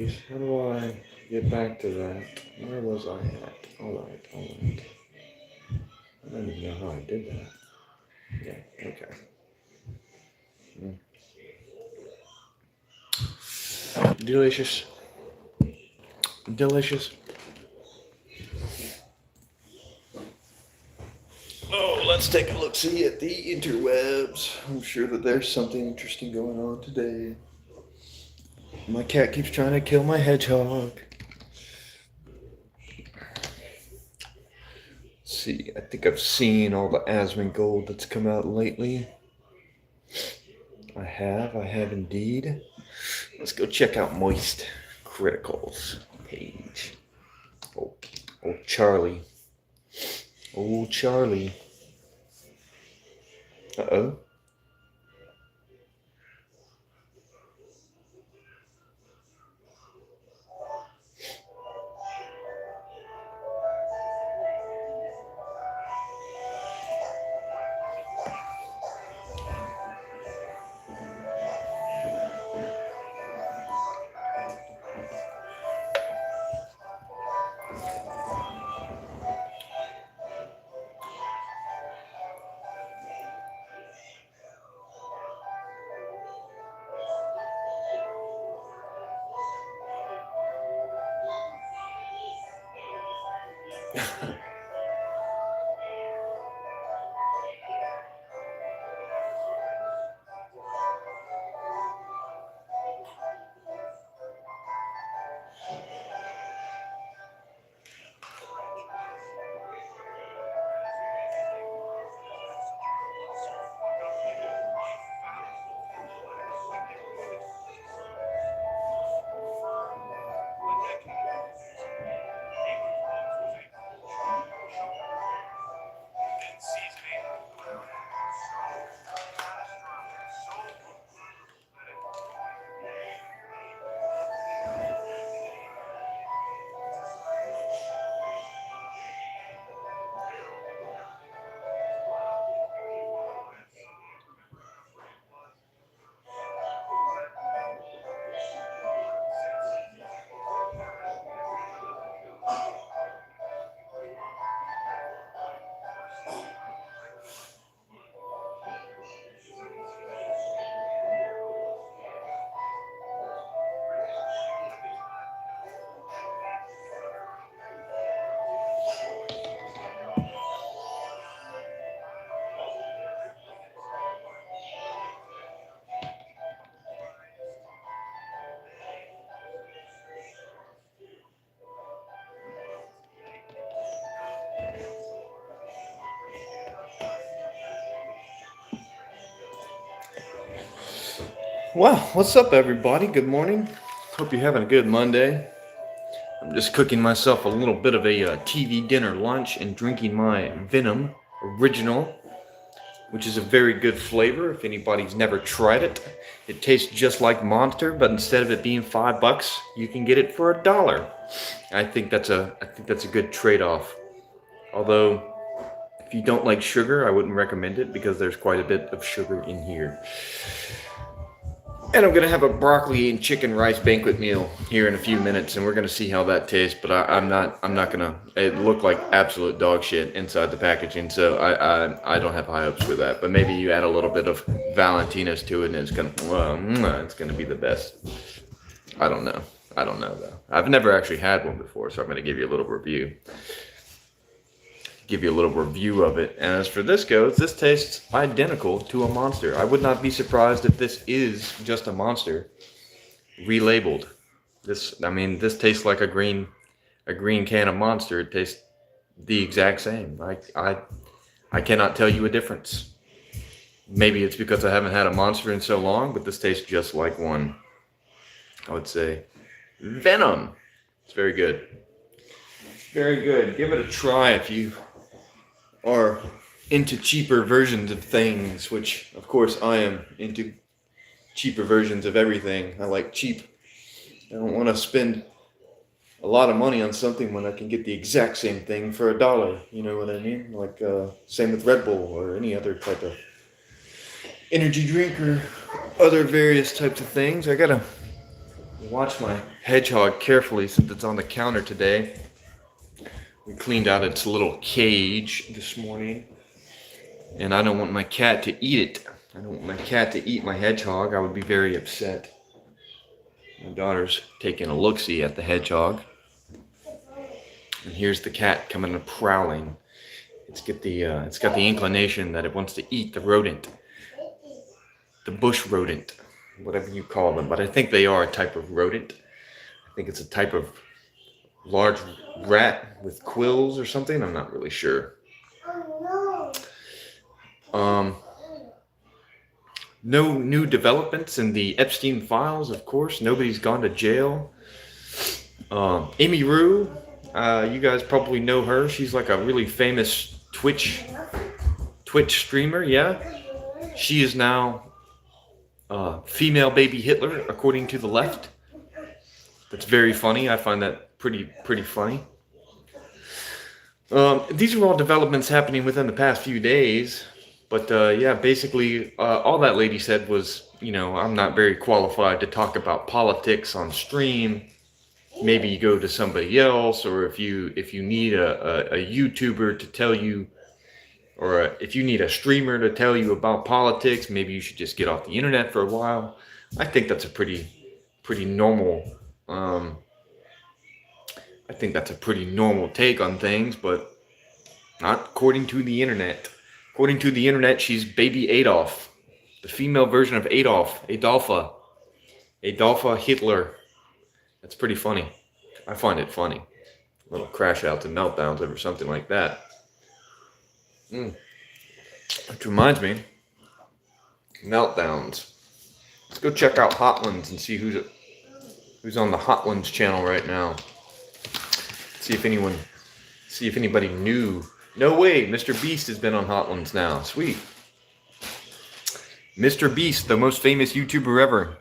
How do I get back to that? Where was I at? Alright. I don't even know how I did that. Yeah, okay. Delicious. Delicious. Oh, let's take a look-see at the interwebs. I'm sure that there's something interesting going on today. My cat keeps trying to kill my hedgehog. Let's see, I think I've seen all the Asmongold that's come out lately. I have indeed. Let's go check out Moist Criticals page. Oh, Charlie. Oh, Charlie. Uh-oh. Well, what's up, everybody? Good morning. Hope you're having a good Monday. I'm just cooking myself a little bit of a TV dinner lunch and drinking my Venom Original, which is a very good flavor. If anybody's never tried it, it tastes just like Monster, but instead of it being $5, you can get it for $1. I think that's a good trade-off. Although, if you don't like sugar, I wouldn't recommend it because there's quite a bit of sugar in here. And I'm gonna have a broccoli and chicken rice banquet meal here in a few minutes, and we're gonna see how that tastes. But I'm not gonna. It looked like absolute dog shit inside the packaging, so I don't have high hopes for that. But maybe you add a little bit of Valentina's to it, and it's gonna be the best. I don't know though. I've never actually had one before, so I'm gonna give you a little review. Give you a little review of it. And as for this goes, this tastes identical to a Monster. I would not be surprised if this is just a Monster relabeled. This tastes like a green can of Monster. It tastes the exact same. I cannot tell you a difference. Maybe it's because I haven't had a Monster in so long, but this tastes just like one. I would say Venom. It's very good. Very good. Give it a try if you are into cheaper versions of things, which of course I am into cheaper versions of everything. I like cheap. I don't want to spend a lot of money on something when I can get the exact same thing for $1. You know what I mean? Like same with Red Bull or any other type of energy drink or other various types of things. I gotta watch my hedgehog carefully since it's on the counter today. We cleaned out its little cage this morning, and I don't want my cat to eat it. I don't want my cat to eat my hedgehog. I would be very upset. My daughter's taking a look-see at the hedgehog, and here's the cat coming and prowling. It's got the inclination that it wants to eat the rodent, the bush rodent, whatever you call them. But I think they are a type of rodent. I think it's a type of large rat with quills or something. I'm not really sure. No new developments in the Epstein files, of course. Nobody's gone to jail. Amy Rue, you guys probably know her. She's like a really famous Twitch streamer, yeah. She is now female baby Hitler, according to the left. That's very funny. I find that pretty funny. These are all developments happening within the past few days. But yeah, basically, all that lady said was, I'm not very qualified to talk about politics on stream. Maybe you go to somebody else, or if you need a YouTuber to tell you, or if you need a streamer to tell you about politics, maybe you should just get off the internet for a while. I think that's a pretty normal. I think that's a pretty normal take on things, but not according to the internet. According to the internet, she's baby Adolf, the female version of Adolfa Hitler. That's pretty funny. I find it funny. Little crash outs and meltdowns over something like that. Which reminds me, meltdowns. Let's go check out Hot Ones and see who's on the Hot Ones channel right now. See if anybody knew. No way, Mr. Beast has been on Hot Ones now. Sweet. Mr. Beast, the most famous YouTuber ever.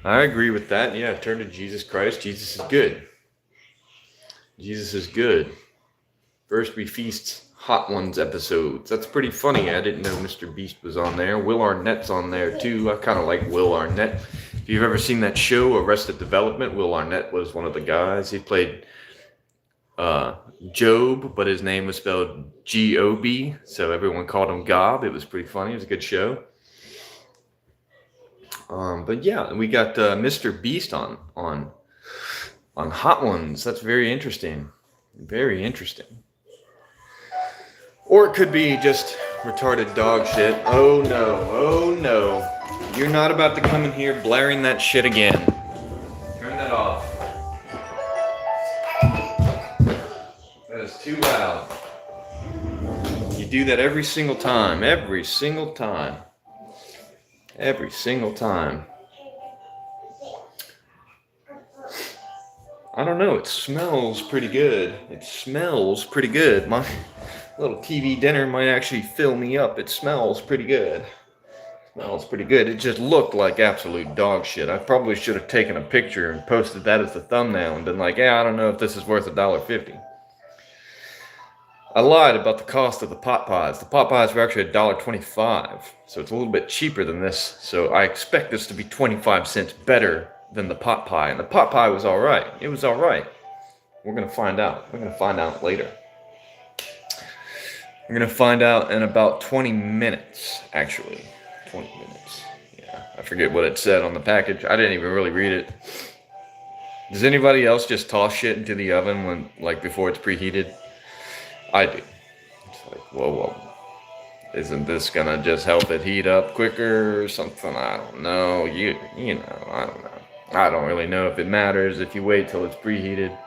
I agree with that. Yeah, turn to Jesus Christ. Jesus is good. Jesus is good. First we feast Hot Ones episodes. That's pretty funny. I didn't know Mr. Beast was on there. Will Arnett's on there too. I kind of like Will Arnett. If you've ever seen that show, Arrested Development, Will Arnett was one of the guys. He played Job, but his name was spelled G-O-B, so everyone called him Gob. It was pretty funny. It was a good show. But yeah, we got Mr. Beast on Hot Ones. That's very interesting. Very interesting. Or it could be just retarded dog shit. Oh no. You're not about to come in here blaring that shit again. Turn that off. That is too loud. You do that every single time. Every single time. I don't know. It smells pretty good. My little TV dinner might actually fill me up. It smells pretty good. It just looked like absolute dog shit. I probably should have taken a picture and posted that as the thumbnail and been like, yeah, I don't know if this is worth $1.50. I lied about the cost of the pot pies. The pot pies were actually $1.25, so it's a little bit cheaper than this. So I expect this to be 25 cents better than the pot pie. And the pot pie was all right. It was all right. We're going to find out. We're going to find out later. We're going to find out in about 20 minutes, actually. 20 minutes. Yeah, I forget what it said on the package. I didn't even really read it. Does anybody else just toss shit into the oven before it's preheated? I do. It's like, whoa. Isn't this gonna just help it heat up quicker or something? I don't know. You know, I don't know. I don't really know if it matters if you wait till it's preheated.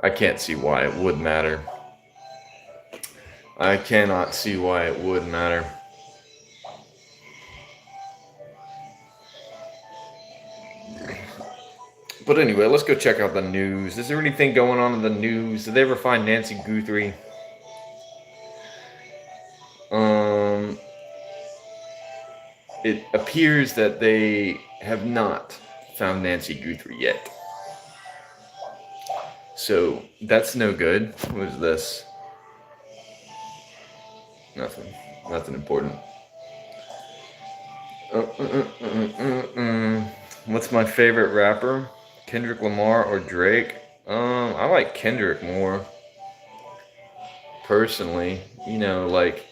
I can't see why it would matter. I cannot see why it would matter. But anyway, let's go check out the news. Is there anything going on in the news? Did they ever find Nancy Guthrie? It appears that they have not found Nancy Guthrie yet. So that's no good. What is this? Nothing important. What's my favorite rapper? Kendrick Lamar or Drake? I like Kendrick more personally. You know, like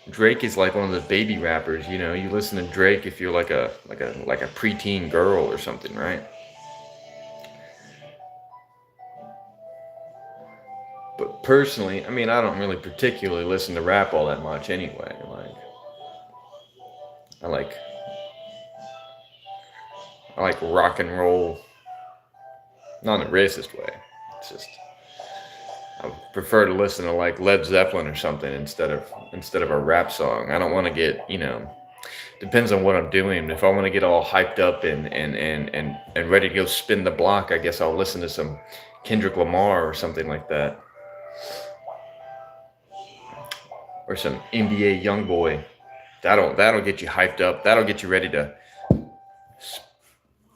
Drake is like one of the baby rappers. You know, you listen to Drake if you're like a preteen girl or something, right? But personally, I mean, I don't really particularly listen to rap all that much anyway. I like I like rock and roll, not in a racist way. It's just I prefer to listen to like Led Zeppelin or something instead of a rap song. I don't want to get, depends on what I'm doing. If I want to get all hyped up and ready to go spin the block, I guess I'll listen to some Kendrick Lamar or something like that, or some NBA YoungBoy. That'll get you hyped up. That'll get you ready to.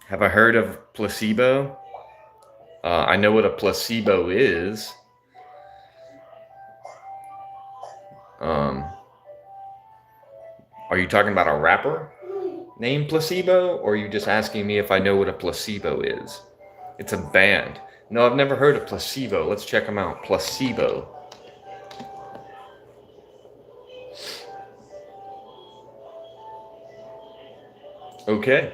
Have I heard of placebo? I know what a placebo is. Um, are you talking about a rapper named Placebo, or are you just asking me if I know what a placebo is? It's a band. No, I've never heard of Placebo. Let's check them out. Placebo. Okay.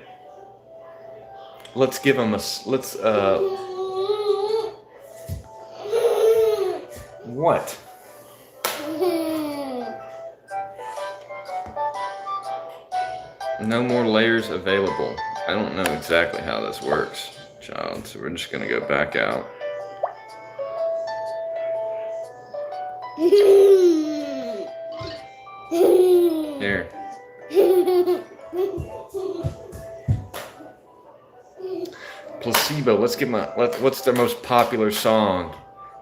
Let's give them a. Let's. What? No more layers available. I don't know exactly how this works, child, so we're just gonna go back out. Here. Placebo. Let's get what's their most popular song?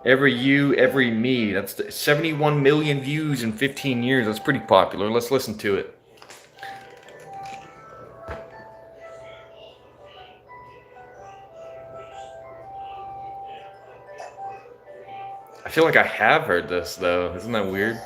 Every You, Every Me. That's 71 million views in 15 years. That's pretty popular. Let's listen to it. I feel like I have heard this, though. Isn't that weird?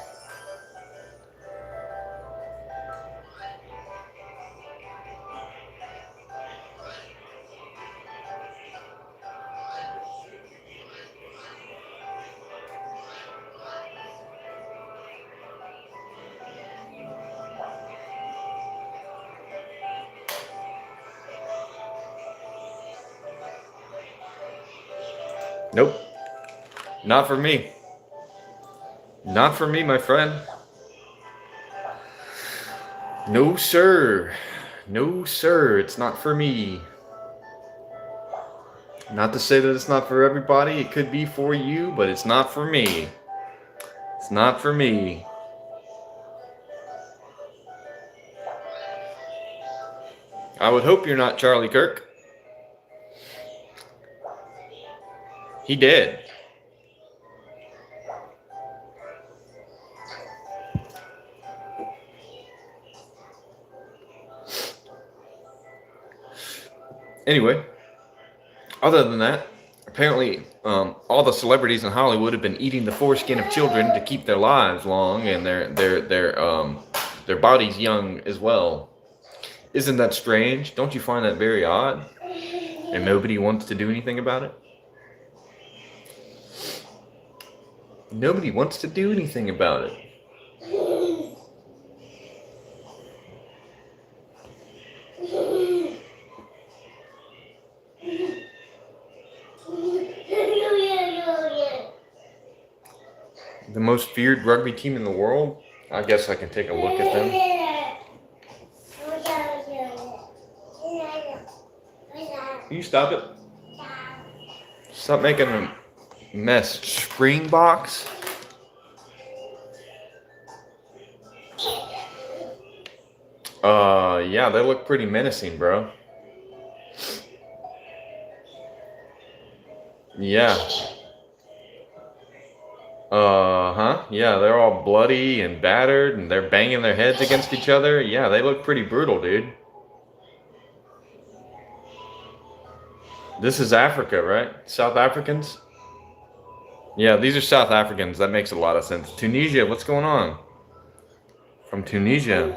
Nope. Not for me. Not for me, my friend. No, sir. No, sir. It's not for me. Not to say that it's not for everybody. It could be for you, but it's not for me. It's not for me. I would hope you're not Charlie Kirk. He did. Anyway, other than that, apparently all the celebrities in Hollywood have been eating the foreskin of children to keep their lives long and their bodies young as well. Isn't that strange? Don't you find that very odd? And nobody wants to do anything about it? Nobody wants to do anything about it. The most feared rugby team in the world? I guess I can take a look at them. Can you stop it? Stop making a mess. Springboks? Yeah, they look pretty menacing, bro. Yeah. Huh? Yeah, they're all bloody and battered and they're banging their heads against each other. Yeah, they look pretty brutal, dude. This is Africa, right? South Africans? Yeah, these are South Africans. That makes a lot of sense. Tunisia, what's going on? From Tunisia.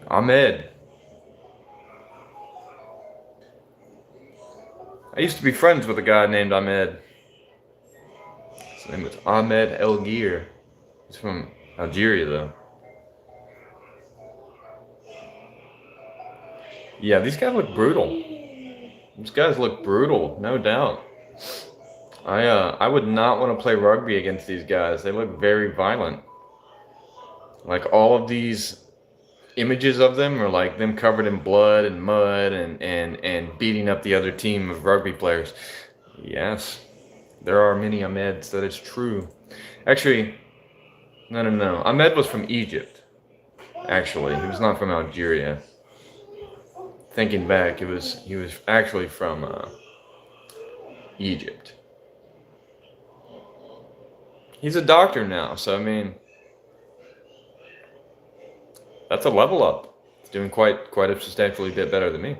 Ahmed. I used to be friends with a guy named Ahmed. His name was Ahmed El Gir. He's from Algeria, though. Yeah, these guys look brutal. These guys look brutal, no doubt. I would not want to play rugby against these guys. They look very violent. Like all of these images of them are like them covered in blood and mud and beating up the other team of rugby players. Yes, there are many Ahmeds. That is true. Actually, no. Ahmed was from Egypt. Actually, he was not from Algeria. Thinking back, he was actually from Egypt. He's a doctor now, so I mean, that's a level up. He's doing quite a substantially bit better than me.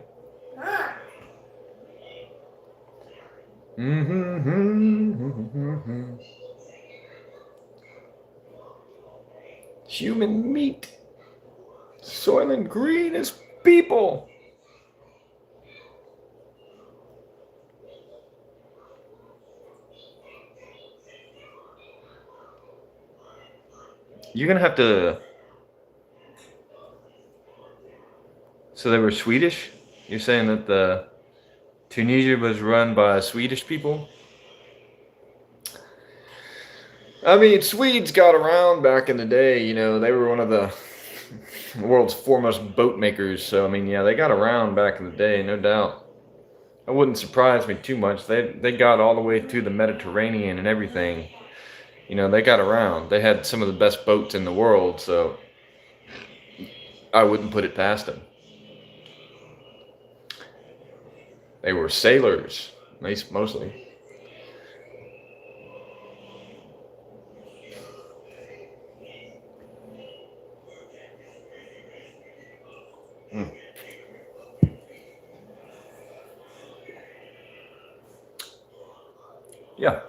Human meat. Soylent Green is people. You're gonna have to. So they were Swedish? You're saying that the Tunisia was run by Swedish people? I mean, Swedes got around back in the day. You know, they were one of the world's foremost boat makers. So I mean, yeah, they got around back in the day, no doubt. That wouldn't surprise me too much. They got all the way through the Mediterranean and everything. You know, they got around. They had some of the best boats in the world, so I wouldn't put it past them. They were sailors, mostly. Mm. Yeah.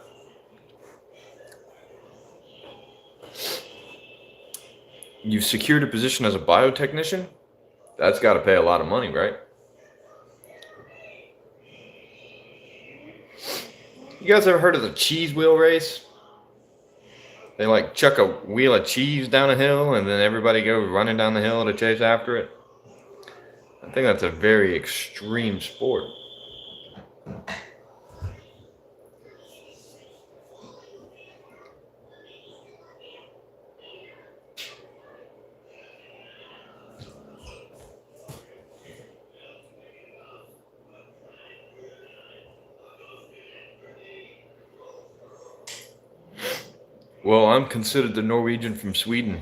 You've secured a position as a biotechnician? That's got to pay a lot of money, right? You guys ever heard of the cheese wheel race? They like chuck a wheel of cheese down a hill and then everybody goes running down the hill to chase after it. I think that's a very extreme sport. Well, I'm considered the Norwegian from Sweden,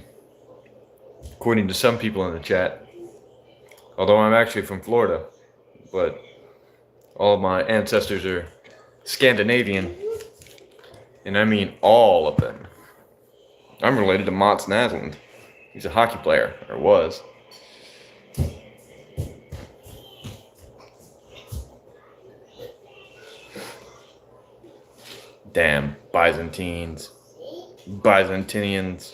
according to some people in the chat. Although I'm actually from Florida, but all of my ancestors are Scandinavian, and I mean all of them. I'm related to Mats Naslund. He's a hockey player, or was. Damn, Byzantines. Byzantinians.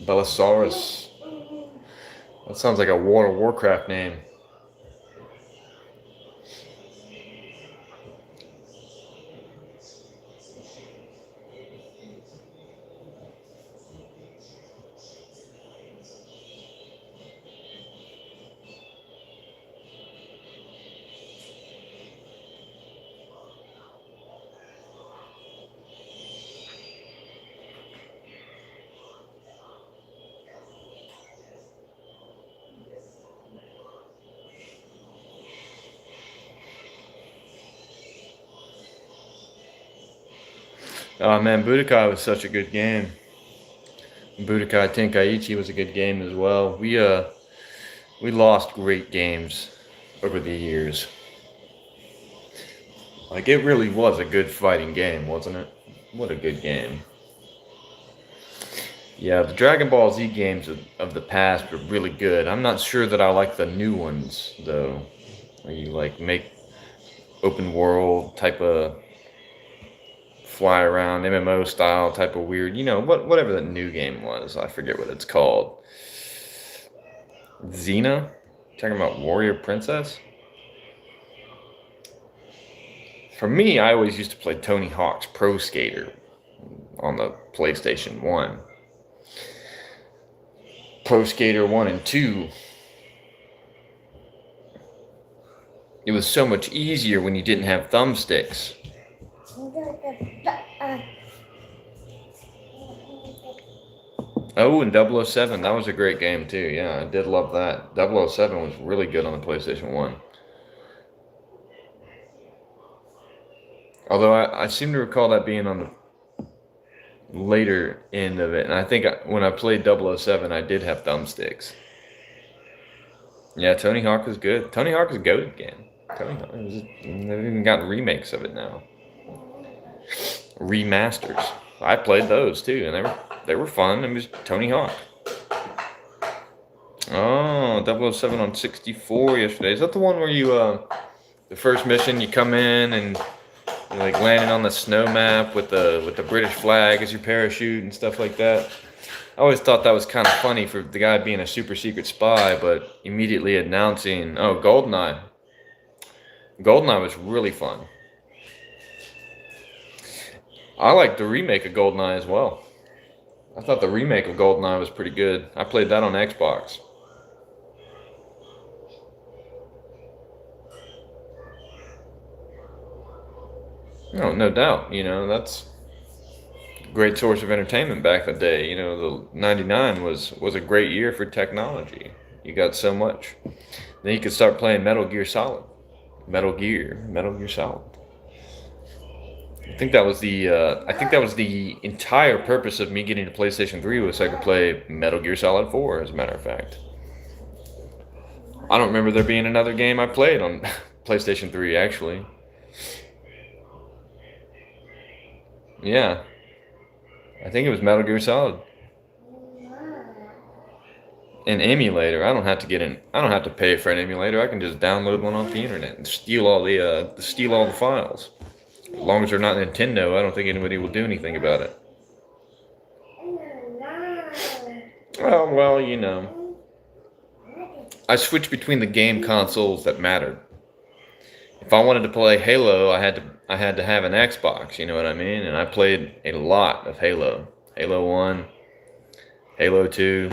Belisarius. That sounds like a World of Warcraft name. Oh man, Budokai was such a good game. Budokai Tenkaichi was a good game as well. We lost great games over the years. Like it really was a good fighting game, wasn't it? What a good game. Yeah, the Dragon Ball Z games of the past were really good. I'm not sure that I like the new ones though. Where you like make open world type of fly around MMO style type of weird, you know, whatever the new game was. I forget what it's called. Xena? Talking about Warrior Princess? For me, I always used to play Tony Hawk's Pro Skater on the PlayStation 1. Pro Skater 1 and 2. It was so much easier when you didn't have thumbsticks. Oh, and 007, that was a great game too. Yeah, I did love that. 007 was really good on the PlayStation 1. Although I seem to recall that being on the later end of it. And I think when I played 007, I did have thumbsticks. Yeah, Tony Hawk was good. Tony Hawk is a goated game. Tony Hawk, they've even got remakes of it now. Remasters. I played those too, and they were fun. It was Tony Hawk. Oh, 007 on 64 yesterday. Is that the one where you, the first mission, you come in and you're like landing on the snow map with the British flag as your parachute and stuff like that? I always thought that was kind of funny for the guy being a super secret spy, but immediately announcing, oh, GoldenEye. GoldenEye was really fun. I liked the remake of GoldenEye as well. I thought the remake of GoldenEye was pretty good. I played that on Xbox. Oh, no doubt. You know, that's a great source of entertainment back in the day. You know, the 99 was a great year for technology. You got so much. Then you could start playing Metal Gear Solid. Metal Gear Solid. I think that was the entire purpose of me getting a PlayStation 3 was so I could play Metal Gear Solid 4, as a matter of fact. I don't remember there being another game I played on PlayStation 3, actually. Yeah. I think it was Metal Gear Solid. An emulator. I don't have to pay for an emulator. I can just download one off the internet and steal all the files. As long as they're not Nintendo, I don't think anybody will do anything about it. Oh, well, you know. I switched between the game consoles that mattered. If I wanted to play Halo, I had to have an Xbox, you know what I mean? And I played a lot of Halo. Halo 1, Halo 2,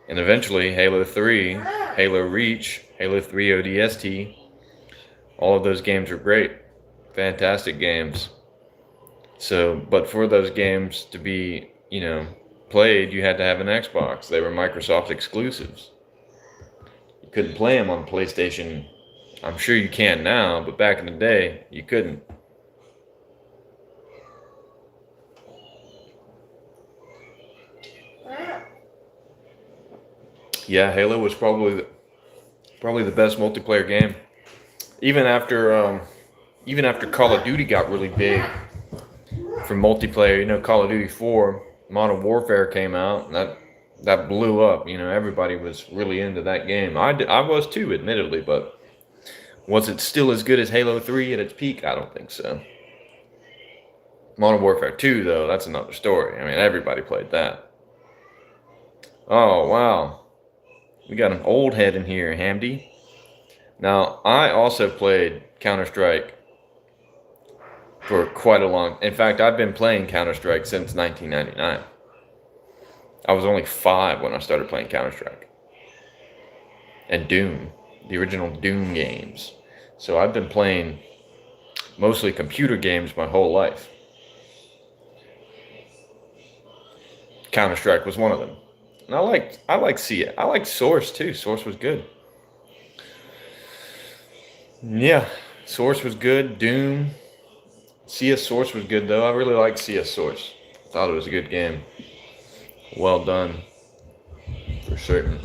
and eventually Halo 3, Halo Reach, Halo 3 ODST. All of those games were great. Fantastic games. So, but for those games to be, you know, played, you had to have an Xbox. They were Microsoft exclusives. You couldn't play them on PlayStation. I'm sure you can now, but back in the day, you couldn't. Yeah, Halo was probably the best multiplayer game. Even after Call of Duty got really big for multiplayer, you know, Call of Duty 4, Modern Warfare came out, and that blew up. You know, everybody was really into that game. I was too, admittedly, but was it still as good as Halo 3 at its peak? I don't think so. Modern Warfare 2, though, that's another story. I mean, everybody played that. Oh, wow. We got an old head in here, Hamdi. Now, I also played Counter-Strike for quite a long... In fact, I've been playing Counter-Strike since 1999. I was only 5 when I started playing Counter-Strike. And Doom. The original Doom games. So I've been playing mostly computer games my whole life. Counter-Strike was one of them. And I like I liked Source too. Source was good. Yeah, Source was good. Doom. CS Source was good though. I really liked CS Source. Thought it was a good game. Well done. For certain.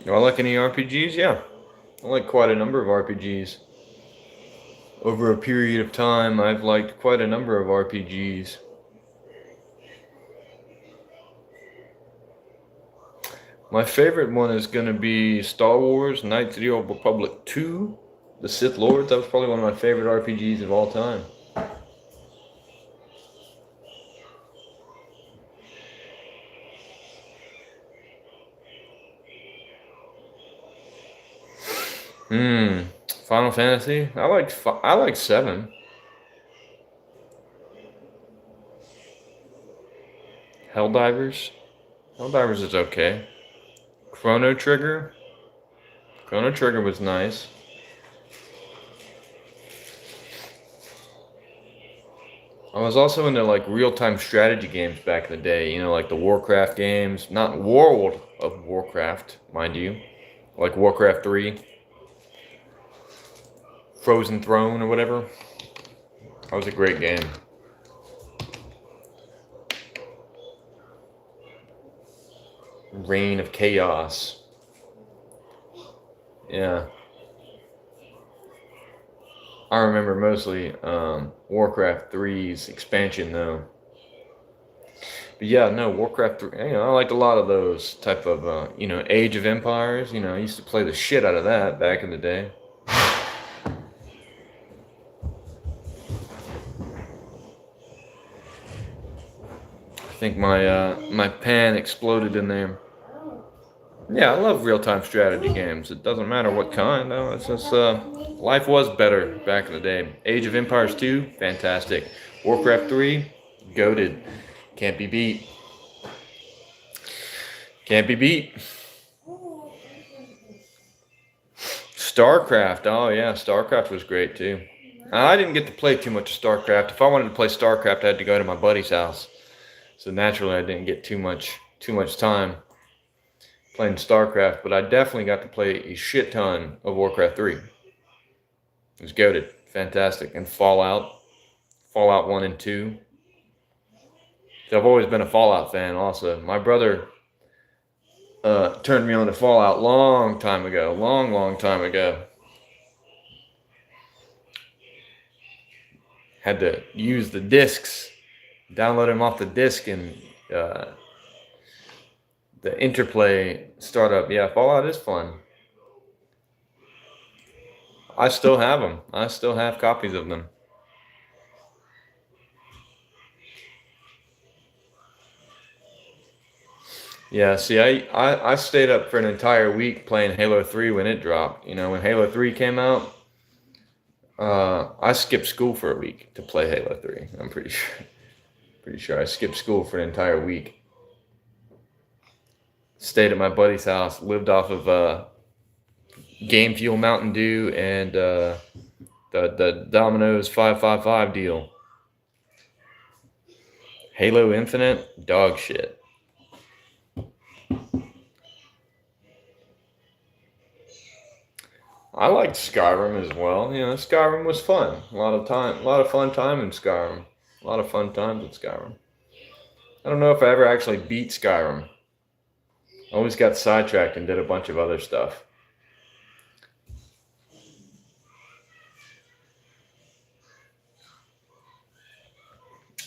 Do I like any RPGs? Yeah. I like quite a number of RPGs. Over a period of time, I've liked quite a number of RPGs. My favorite one is going to be Star Wars Knights of the Old Republic 2 The Sith Lords, that was probably one of my favorite RPGs of all time. Final Fantasy. I like 7. Helldivers. Helldivers is okay. Chrono Trigger. Chrono Trigger was nice. I was also into like real-time strategy games back in the day, you know, like the Warcraft games, not World of Warcraft, mind you, like Warcraft 3, Frozen Throne or whatever. That was a great game. Reign of Chaos. Yeah. I remember mostly Warcraft 3's expansion though. But yeah, no, Warcraft 3, you know, I liked a lot of those type of, you know, Age of Empires. You know, I used to play the shit out of that back in the day. I think my pan exploded in there. Yeah, I love real-time strategy games. It doesn't matter what kind, though. It's just, life was better back in the day. Age of Empires 2, fantastic. Warcraft 3, goated. Can't be beat. Can't be beat. StarCraft, oh yeah, StarCraft was great too. I didn't get to play too much of StarCraft. If I wanted to play StarCraft, I had to go to my buddy's house. So naturally, I didn't get too much time playing StarCraft, but I definitely got to play a shit ton of Warcraft 3. It was goated, fantastic. And Fallout 1 and 2. So I've always been a Fallout fan also. My brother turned me on to Fallout long time ago. Long time ago. Had to use the discs, download them off the disc, and the interplay startup. Yeah, Fallout is fun. I still have them. I still have copies of them. Yeah, see, I stayed up for an entire week playing Halo 3 when it dropped. You know, when Halo 3 came out, I skipped school for a week to play Halo 3. I'm pretty sure. Pretty sure I skipped school for an entire week. Stayed at my buddy's house, lived off of Game Fuel Mountain Dew and the Domino's 555 deal. Halo Infinite, dog shit. I liked Skyrim as well. You know, Skyrim was fun. A lot of fun time in Skyrim. A lot of fun times in Skyrim. I don't know if I ever actually beat Skyrim. I always got sidetracked and did a bunch of other stuff.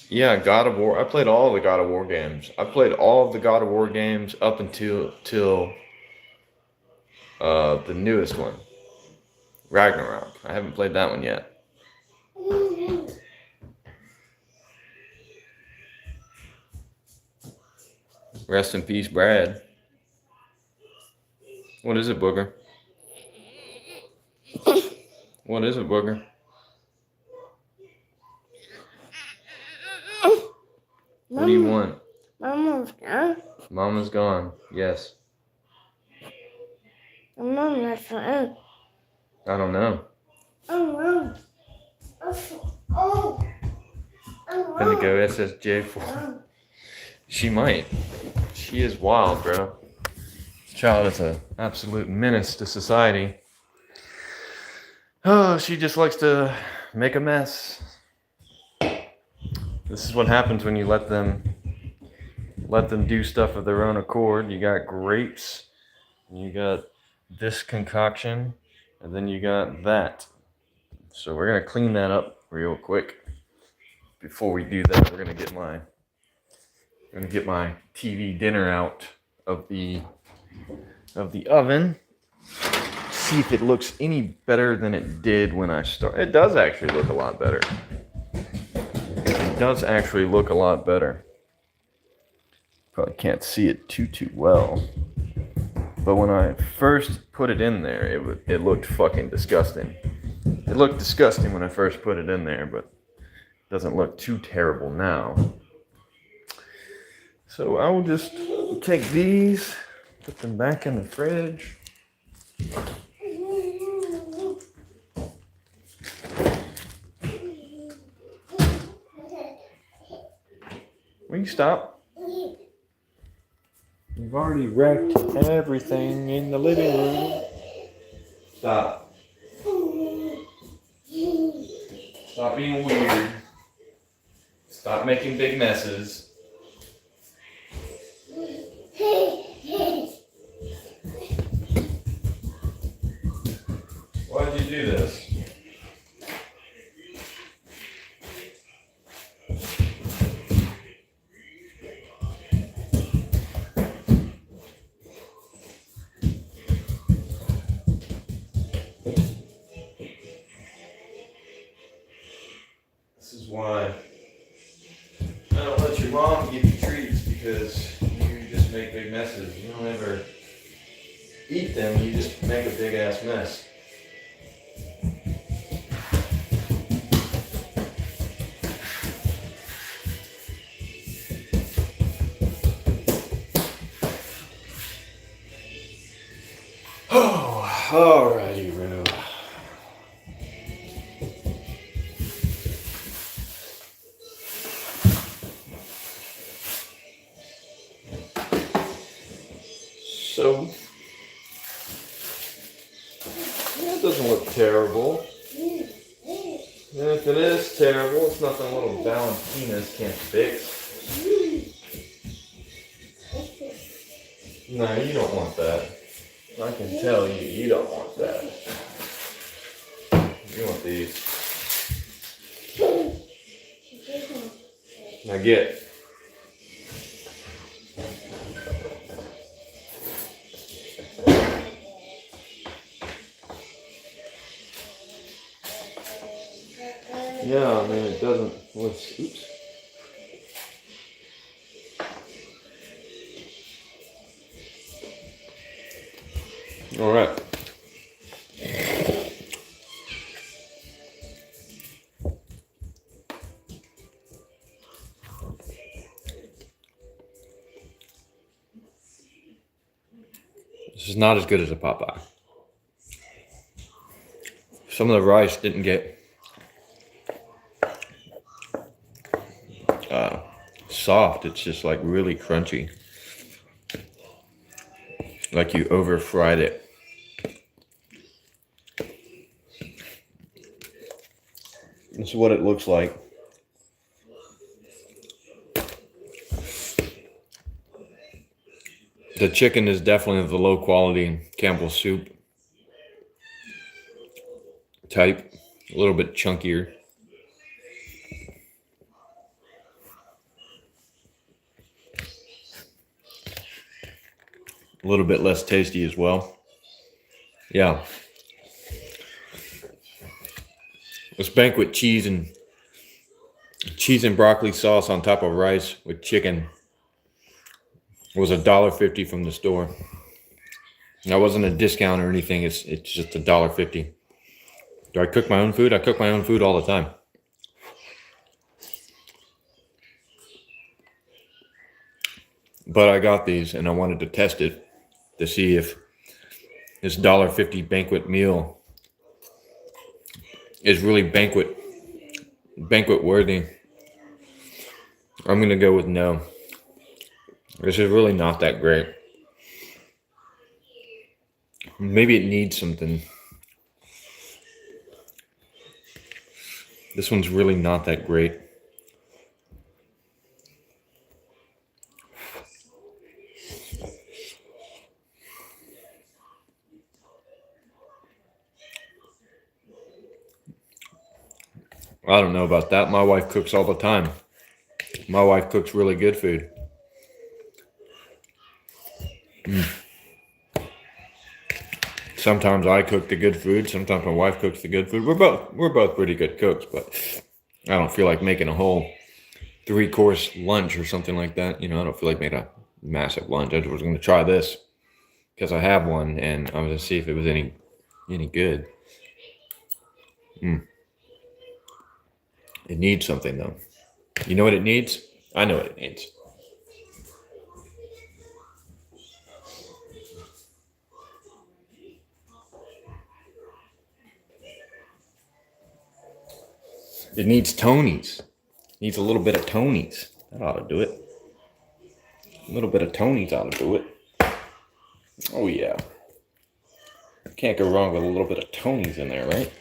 Yeah, God of War. I played all of the God of War games. I played all of the God of War games up until the newest one, Ragnarok. I haven't played that one yet. Rest in peace, Brad. What is it, Booger? What is it, Booger? What do you want? Mama's gone. Mama's gone. Yes. Mama's gone. I don't know. Oh, Gonna go SSJ for. She might. She is wild, bro. This child is an absolute menace to society. Oh, she just likes to make a mess. This is what happens when you let them do stuff of their own accord. You got grapes, you got this concoction, and then you got that. So we're gonna clean that up real quick. Before we do that, we're gonna get my TV dinner out of the oven. see if it looks any better than it did when I started. It does actually look a lot better. It does actually look a lot better. Probably can't see it too well. But when I first put it in there, it looked fucking disgusting. It looked disgusting when I first put it in there, but it doesn't look too terrible now. So I will just take these, put them back in the fridge. Will you stop? You've already wrecked everything in the living room. Stop. Stop being weird. Stop making big messes. Why did you do this? This is why I don't let your mom give you treats, because you just make big messes. You don't ever eat them, you just make a big ass mess. Oh, alrighty, Roo. So, that doesn't look terrible. And if it is terrible, it's nothing little Valentina's can't fix. No, you don't want that. I can tell you, you don't want that. You want these. Now get. Yeah, I mean, it doesn't. Oops. All right. This is not as good as a Popeye. Some of the rice didn't get soft. It's just like really crunchy. Like you over fried it. This is what it looks like. The chicken is definitely the low quality Campbell's soup type, a little bit chunkier. A little bit less tasty as well. Yeah. This banquet cheese and broccoli sauce on top of rice with chicken was $1.50 from the store. That wasn't a discount or anything. It's just $1.50. Do I cook my own food? I cook my own food all the time. But I got these and I wanted to test it to see if this $1.50 banquet meal is really banquet worthy. I'm gonna go with no. This is really not that great. Maybe it needs something. This one's really not that great. I don't know about that. My wife cooks all the time. My wife cooks really good food. Sometimes I cook the good food. Sometimes my wife cooks the good food. We're both pretty good cooks, but I don't feel like making a whole 3-course lunch or something like that. You know, I don't feel like making a massive lunch. I was going to try this because I have one, and I was going to see if it was any good. It needs something though. You know what it needs? I know what it needs. It needs Tony's. Needs a little bit of Tony's. That ought to do it. A little bit of Tony's ought to do it. Oh yeah. Can't go wrong with a little bit of Tony's in there, right?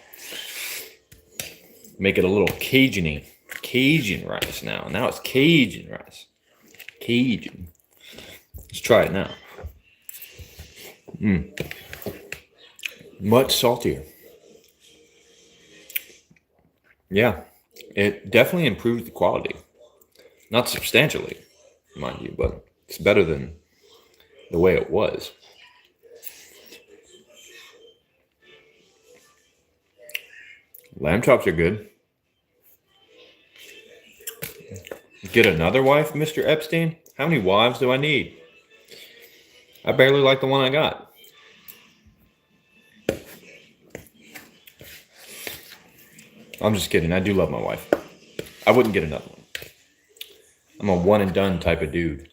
Make it a little Cajun-y. Cajun rice now. Now it's Cajun rice. Cajun. Let's try it now. Much saltier. Yeah, it definitely improved the quality. Not substantially, mind you, but it's better than the way it was. Lamb chops are good. Get another wife, Mr. Epstein? How many wives do I need? I barely like the one I got. I'm just kidding. I do love my wife. I wouldn't get another one. I'm a one and done type of dude.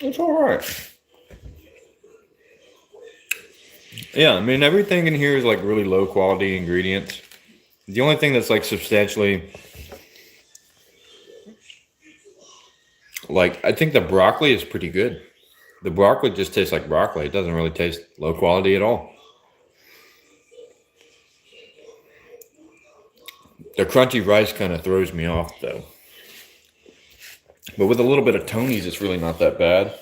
It's all right. Yeah, I mean, everything in here is like really low quality ingredients. The only thing that's like substantially, like, I think the broccoli is pretty good. The broccoli just tastes like broccoli. It doesn't really taste low quality at all. The crunchy rice kind of throws me off though. But with a little bit of Tony's, it's really not that bad.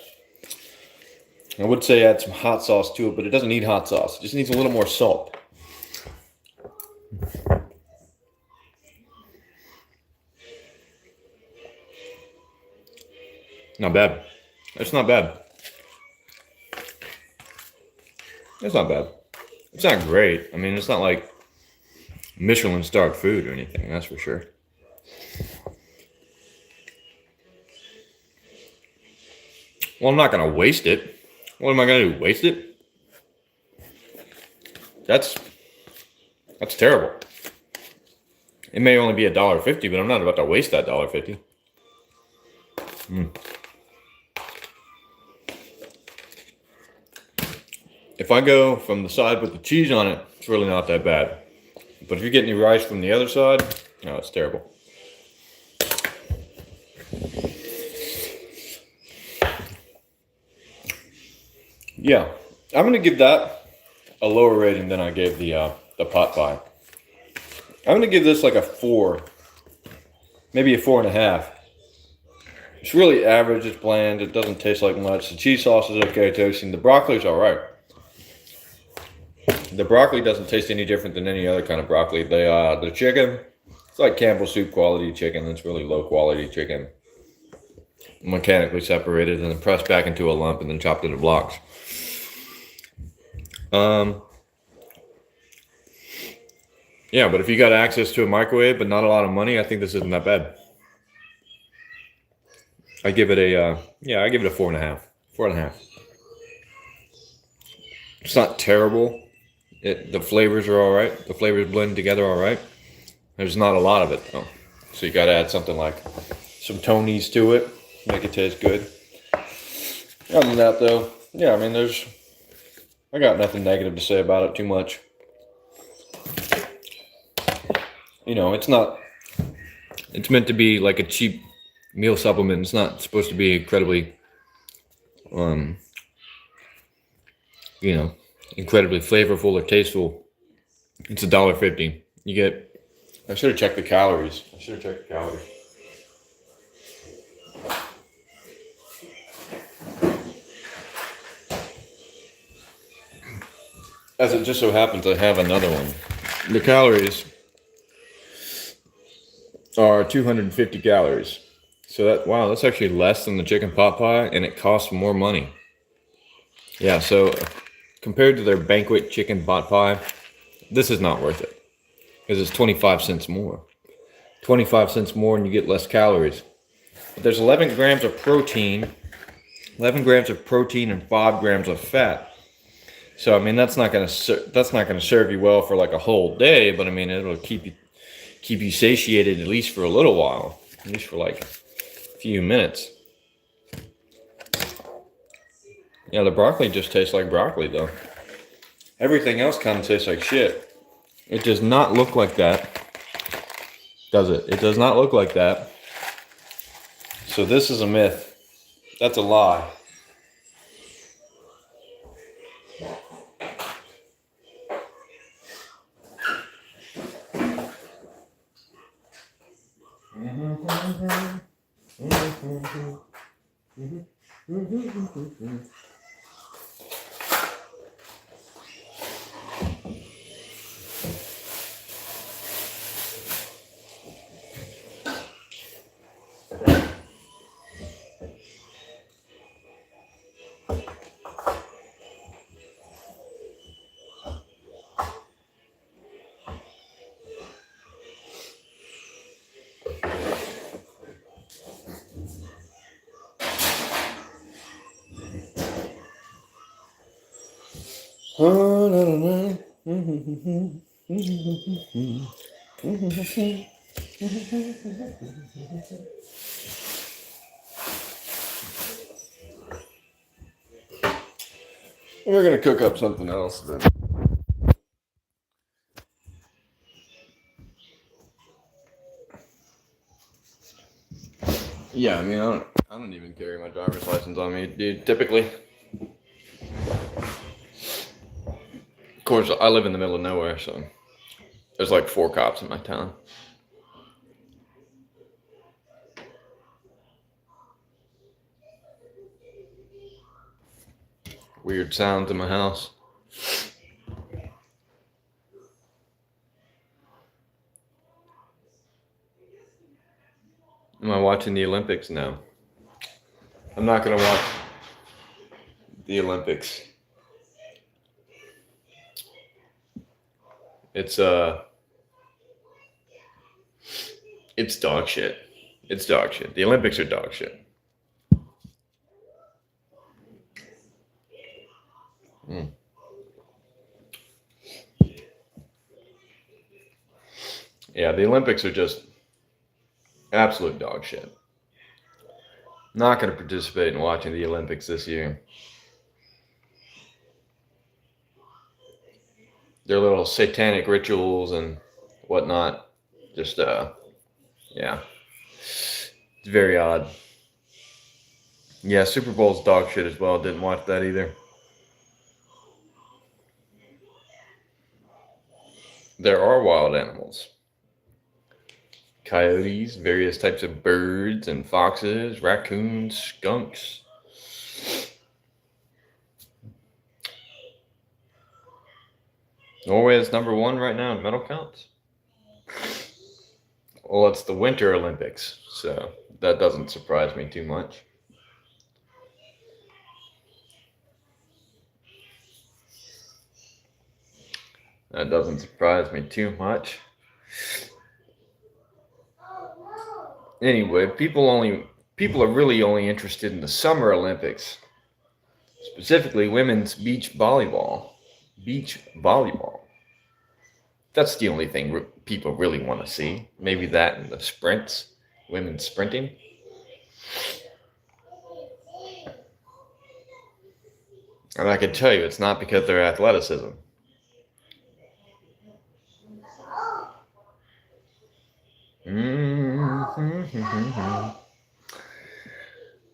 I would say add some hot sauce to it, but it doesn't need hot sauce. It just needs a little more salt. Not bad. It's not bad. It's not bad. It's not great. I mean, it's not like Michelin-starred food or anything, that's for sure. Well, I'm not going to waste it. What am I going to do? Waste it? That's terrible. It may only be $1.50, but I'm not about to waste that $1.50. If I go from the side with the cheese on it, it's really not that bad. But if you get any rice from the other side, no, it's terrible. Yeah, I'm gonna give that a lower rating than I gave the pot pie. I'm gonna give this like a 4, maybe a 4.5. It's really average. It's bland. It doesn't taste like much. The cheese sauce is okay tasting. The broccoli's all right. The broccoli doesn't taste any different than any other kind of broccoli. The chicken, it's like Campbell's soup quality chicken. It's really low quality chicken. Mechanically separated and then pressed back into a lump and then chopped into blocks. Yeah, but if you got access to a microwave but not a lot of money, I think this isn't that bad. I give it a 4.5. 4.5. It's not terrible. The flavors are all right. The flavors blend together all right. There's not a lot of it though, so you got to add something like some Tony's to it, make it taste good. Other than that, though, yeah, I mean, I got nothing negative to say about it too much. You know, it's meant to be like a cheap meal supplement. It's not supposed to be incredibly, incredibly flavorful or tasteful. It's $1.50. You get, I should have checked the calories. As it just so happens, I have another one. The calories are 250 calories. So that's actually less than the chicken pot pie, and it costs more money. Yeah, so compared to their banquet chicken pot pie, this is not worth it because it's 25 cents more. 25 cents more and you get less calories. But there's 11 grams of protein, 11 grams of protein and 5 grams of fat. So I mean that's not going to serve you well for like a whole day, but I mean it'll keep you satiated at least for a little while, at least for like a few minutes. Yeah, the broccoli just tastes like broccoli though. Everything else kind of tastes like shit. It does not look like that, does it? It does not look like that. So this is a myth. That's a lie. We're gonna cook up something else then. Yeah, I mean, I don't even carry my driver's license on me, dude. Typically, of course, I live in the middle of nowhere, so there's like 4 cops in my town. Weird sounds in my house. Am I watching the Olympics? No. I'm not gonna watch the Olympics. It's it's dog shit. It's dog shit. The Olympics are dog shit. Mm. Yeah, the Olympics are just absolute dog shit. Not gonna participate in watching the Olympics this year. Their little satanic rituals and whatnot. Just yeah. It's very odd. Yeah, Super Bowl's dog shit as well. Didn't watch that either. There are wild animals. Coyotes, various types of birds and foxes, raccoons, skunks. Norway is #1 right now in medal counts. Well, it's the Winter Olympics, so that doesn't surprise me too much. That doesn't surprise me too much. Anyway, people are really only interested in the Summer Olympics, specifically women's beach volleyball. Beach volleyball. That's the only thing people really want to see. Maybe that and the sprints, women sprinting. And I can tell you, it's not because of their athleticism. Mm-hmm.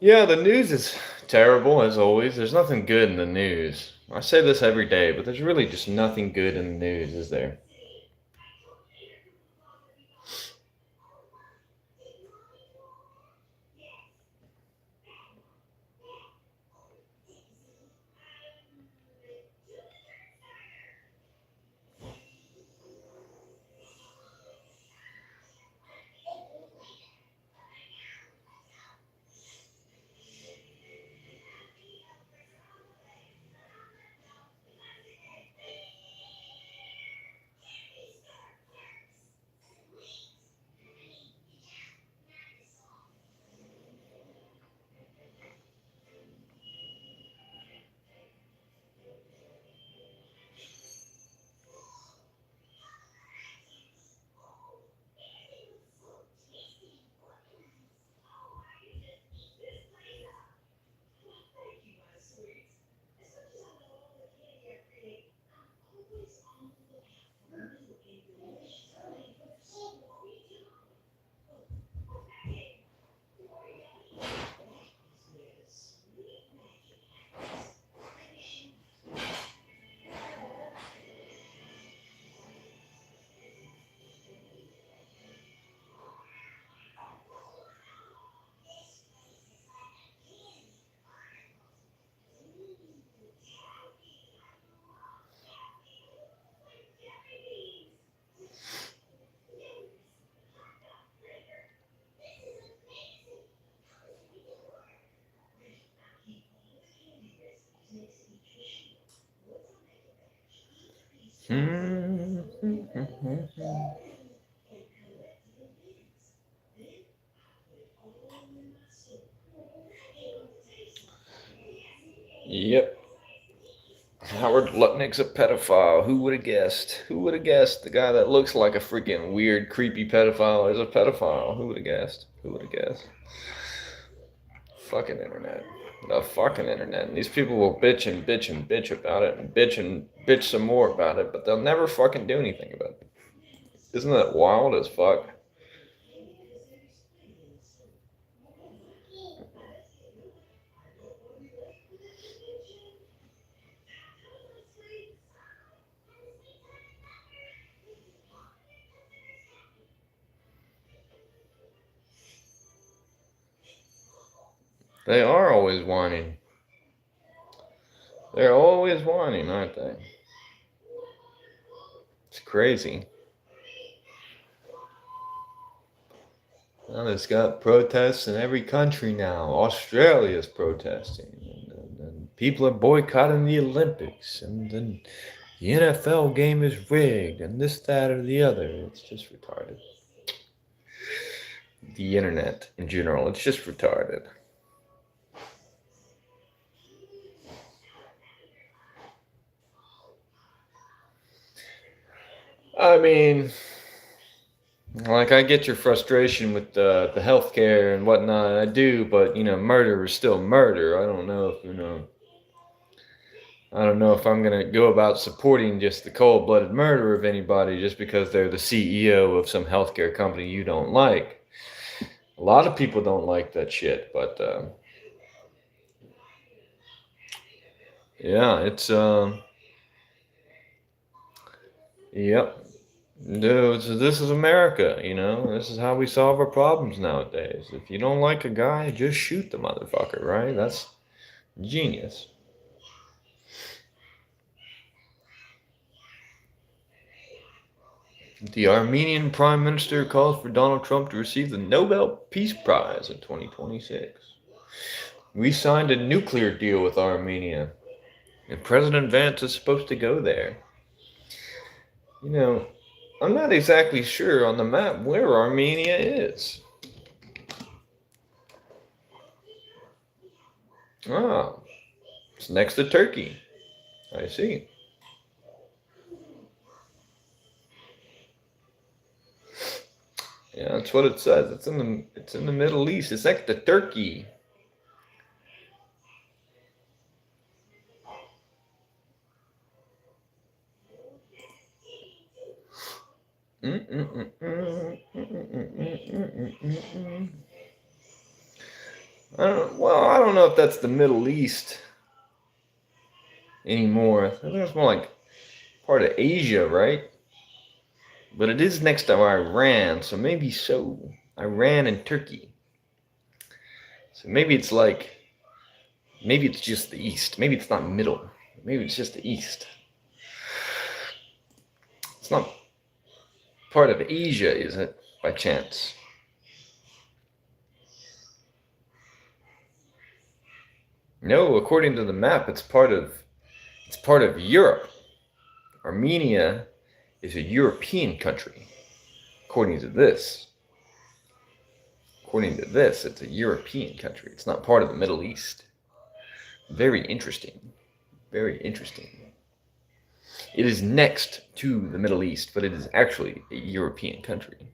Yeah, the news is terrible as always. There's nothing good in the news. I say this every day, but there's really just nothing good in the news, is there? Yep. Howard Lutnick's a pedophile. Who would have guessed? Who would have guessed the guy that looks like a freaking weird, creepy pedophile is a pedophile? Who would have guessed? Who would have guessed? Fucking internet. The fucking internet. And these people will bitch and bitch and bitch about it and bitch some more about it, but they'll never fucking do anything about it. Isn't that wild as fuck? They are always whining. They're always whining, aren't they? It's crazy. Well, it's got protests in every country now. Australia's protesting. And people are boycotting the Olympics. And then the NFL game is rigged. And this, that, or the other. It's just retarded. The internet in general, it's just retarded. I mean, like, I get your frustration with the healthcare and whatnot. I do, but, murder is still murder. I don't know if I'm going to go about supporting just the cold-blooded murder of anybody just because they're the CEO of some healthcare company you don't like. A lot of people don't like that shit, but, yeah, it's, yep. Dude, so this is America, This is how we solve our problems nowadays. If you don't like a guy, just shoot the motherfucker, right? That's genius. The Armenian Prime Minister calls for Donald Trump to receive the Nobel Peace Prize in 2026. We signed a nuclear deal with Armenia, and President Vance is supposed to go there. I'm not exactly sure on the map where Armenia is. Ah, it's next to Turkey. I see. Yeah, that's what it says. It's in the Middle East. It's next to Turkey. I don't know if that's the Middle East anymore. I think it's more like part of Asia, right? But it is next to Iran, so maybe so. Iran and Turkey. So maybe it's just the East. Maybe it's not middle. Maybe it's just the East. It's not part of Asia, is it, by chance? No, according to the map, it's part of Europe. Armenia is a European country, according to this. According to this, it's a European country. It's not part of the Middle East. Very interesting. Very interesting. It is next to the Middle East, but it is actually a European country,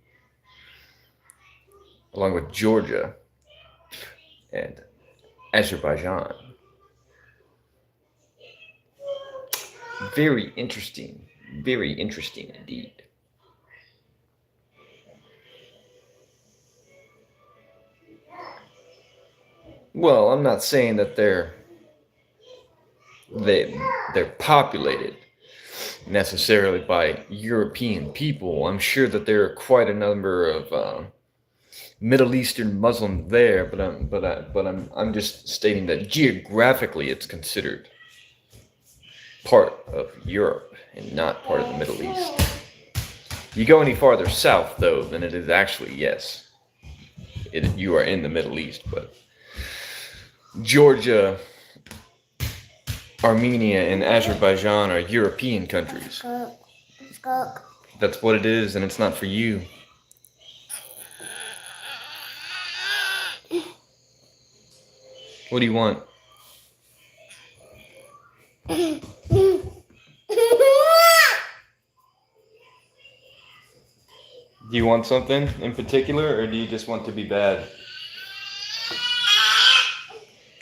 along with Georgia and Azerbaijan. Very interesting. Very interesting indeed. Well, I'm not saying that they're populated necessarily by European people. I'm sure that there are quite a number of Middle Eastern Muslims there, but I'm just stating that geographically it's considered part of Europe and not part of the Middle East. You go any farther south, though, then it is actually, yes, you are in the Middle East, but Georgia Armenia and Azerbaijan are European countries. Skunk. Skunk. That's what it is, and it's not for you. What do you want? Do you want something in particular, or do you just want to be bad?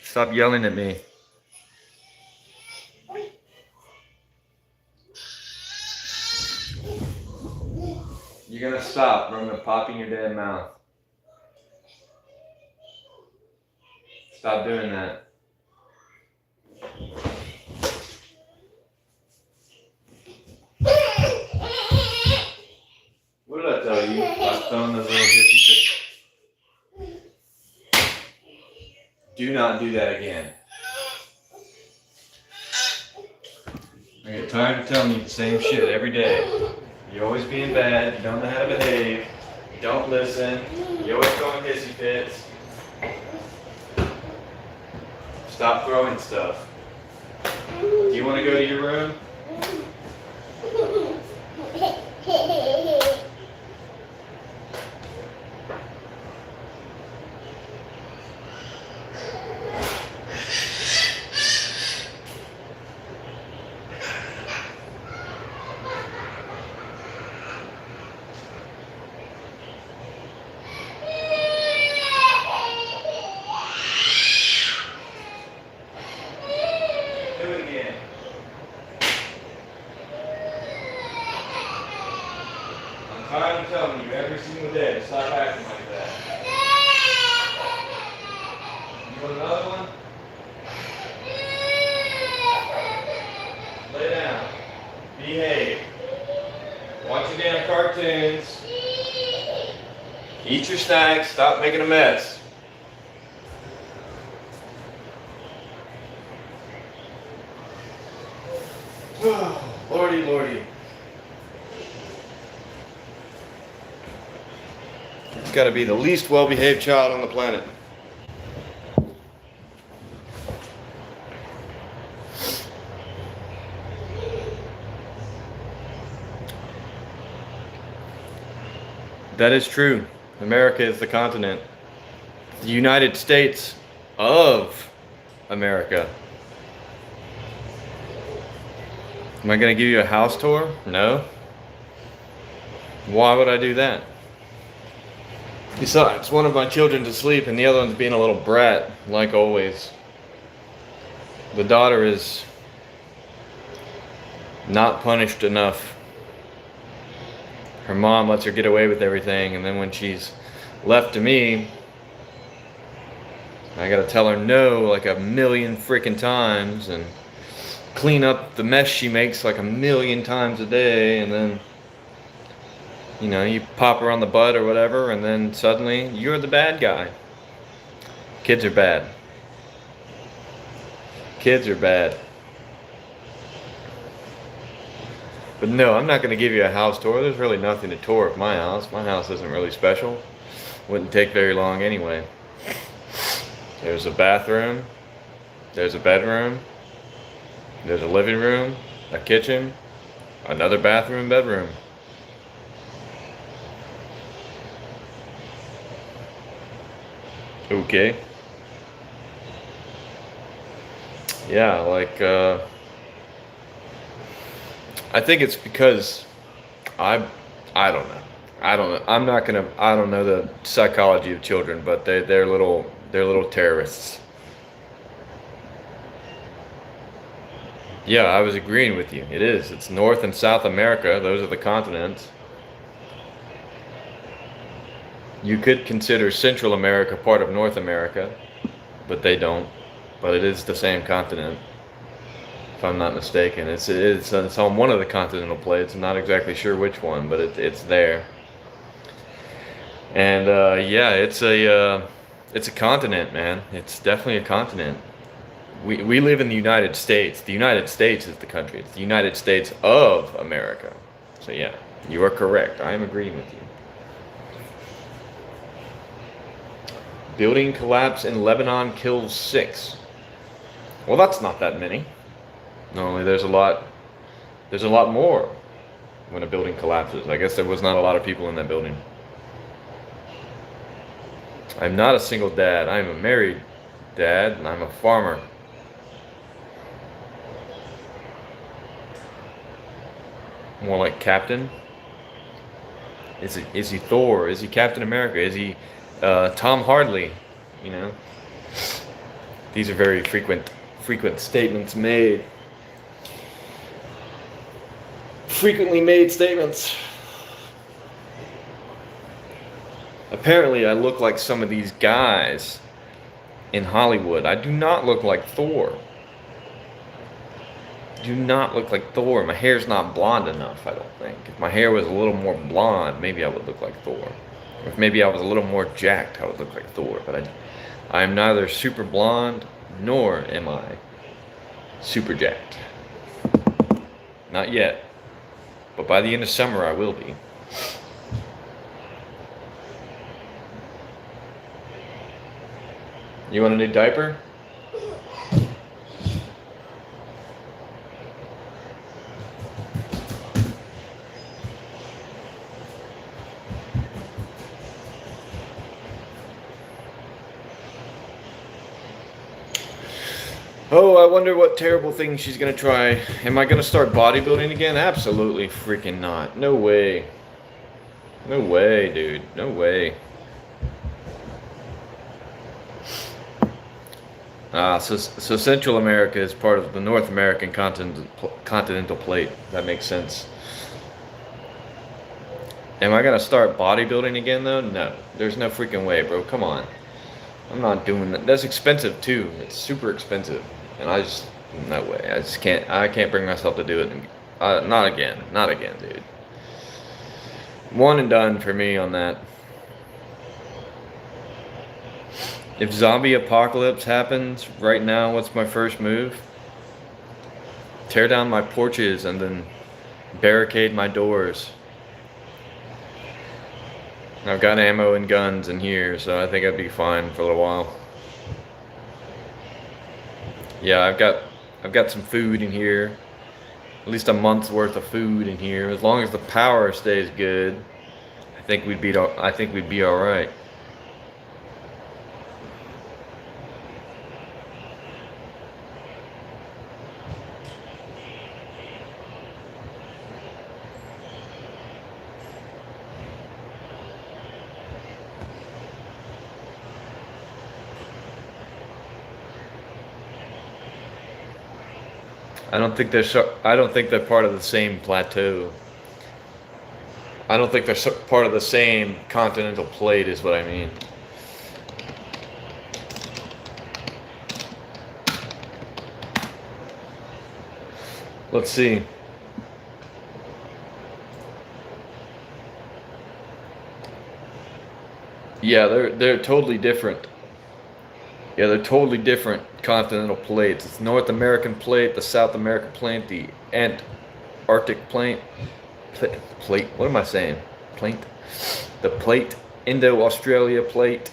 Stop yelling at me. You're gonna stop, or I'm gonna pop in your damn mouth. Stop doing that. What did I tell you? Stop throwing those little hissy fits. Do not do that again. I get tired of telling you the same shit every day. You're always being bad. You don't know how to behave. You don't listen. You always throwing hissy fits. Stop throwing stuff. Do you want to go to your room? Do it again. I'm tired of telling you every single day to stop acting like that. You want another one? Lay down. Behave. Watch your damn cartoons. Eat your snacks. Stop making a mess. Lordy, lordy. You've got to be the least well-behaved child on the planet. That is true. America is the continent. The United States of America. Am I going to give you a house tour? No. Why would I do that? Besides, one of my children's asleep and the other one's being a little brat, like always. The daughter is not punished enough. Her mom lets her get away with everything, and then when she's left to me, I gotta tell her no like a million freaking times and clean up the mess she makes like a million times a day, and then you pop her on the butt or whatever, and then suddenly you're the bad guy. Kids are bad. Kids are bad. But no, I'm not going to give you a house tour. There's really nothing to tour at my house. My house isn't really special. Wouldn't take very long anyway. There's a bathroom. There's a bedroom. There's a living room, a kitchen, another bathroom, bedroom. Okay. Yeah, I think it's because I don't know. I don't know the psychology of children, but they're little terrorists. Yeah, I was agreeing with you. It is. It's North and South America. Those are the continents. You could consider Central America part of North America, but they don't. But it is the same continent, if I'm not mistaken. It's on one of the continental plates. I'm not exactly sure which one, but it's there. And yeah, it's a continent, man. It's definitely a continent. We live in the United States. The United States is the country. It's the United States of America. So yeah, you are correct. I am agreeing with you. Building collapse in Lebanon kills 6. Well, that's not that many. Normally there's a lot more when a building collapses. I guess there was not a lot of people in that building. I'm not a single dad. I'm a married dad, and I'm a farmer. More like Captain. Is he Thor? Is he Captain America? Is he Tom Hardy? You know, these are very frequent statements made. Frequently made statements. Apparently, I look like some of these guys in Hollywood. I do not look like Thor. Do not look like Thor. My hair's not blonde enough, I don't think. If my hair was a little more blonde, maybe I would look like Thor. If maybe I was a little more jacked, I would look like Thor. But I am neither super blonde, nor am I super jacked. Not yet. But by the end of summer, I will be. You want a new diaper? Oh, I wonder what terrible thing she's gonna try. Am I gonna start bodybuilding again? Absolutely freaking not. No way. No way, dude. No way. So Central America is part of the North American continental plate. That makes sense. Am I gonna start bodybuilding again though? No. There's no freaking way, bro. Come on. I'm not doing that. That's expensive too. It's super expensive. And no way. I can't bring myself to do it. Not again. Not again, dude. One and done for me on that. If zombie apocalypse happens right now, what's my first move? Tear down my porches and then barricade my doors. I've got ammo and guns in here, so I think I'd be fine for a little while. Yeah, I've got some food in here. At least a month's worth of food in here. As long as the power stays good, I think we'd be all right. I don't think they're part of the same plateau. I don't think they're part of the same continental plate is what I mean. Let's see. Yeah, they're totally different. Yeah, they're totally different continental plates. It's North American plate, the South American plate, the Antarctic plate. Plate. What am I saying? Plate. The plate, Indo-Australia plate,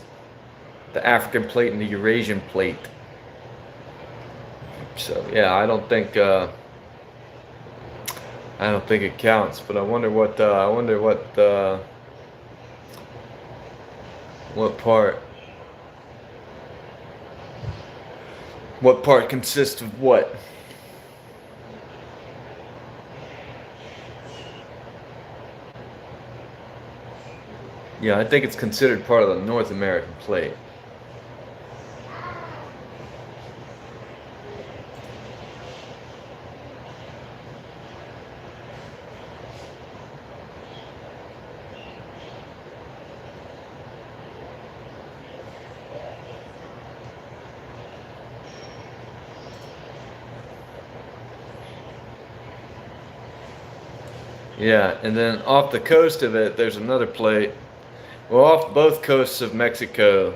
the African plate, and the Eurasian plate. So yeah, I don't think it counts. But I wonder what part. What part consists of what? Yeah, I think it's considered part of the North American plate. Yeah, and then off the coast of it, there's another plate. Well, off both coasts of Mexico,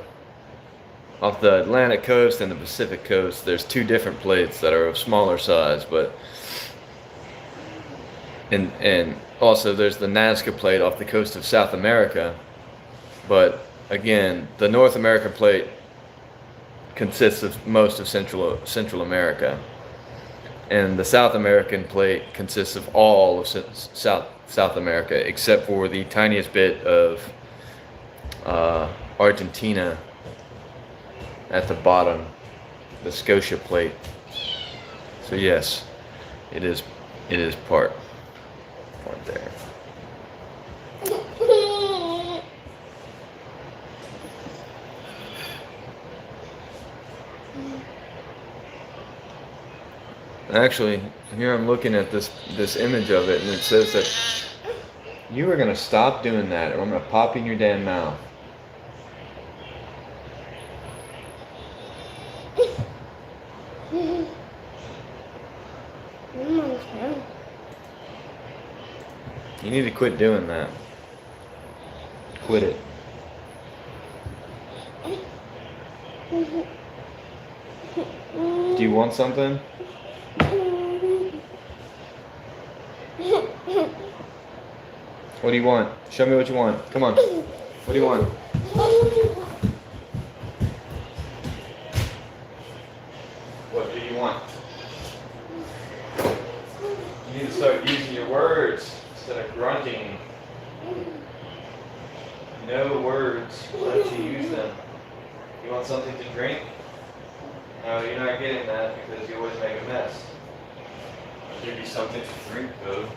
off the Atlantic coast and the Pacific coast, there's two different plates that are of smaller size, but and also there's the Nazca plate off the coast of South America. But again, the North American plate consists of most of Central America. And the South American plate consists of all of South America, except for the tiniest bit of Argentina at the bottom, the Scotia plate. So yes, it is part there. Actually, here I'm looking at this image of it, and it says that you are gonna stop doing that, or I'm gonna pop in your damn mouth. You need to quit doing that. Quit it. Do you want something? What do you want? Show me what you want. Come on. What do you want? What do you want? You need to start using your words instead of grunting. No words. Why don't you use them? You want something to drink? No, you're not getting that because you always make a mess. I'll give you something to drink, though.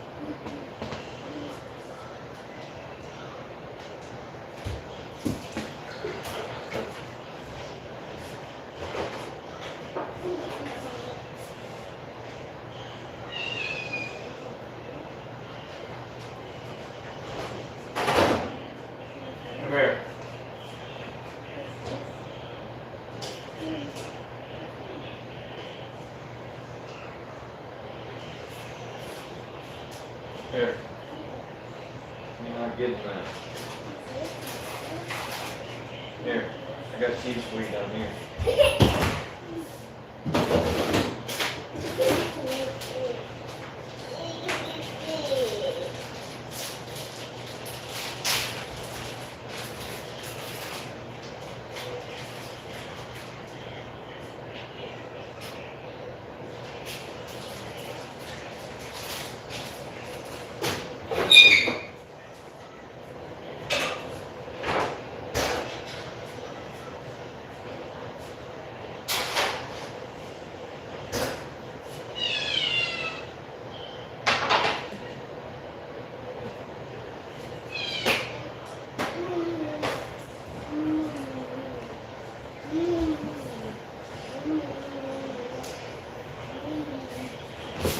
Come here. Here. You're not getting that. Here. I got cheese for you down here.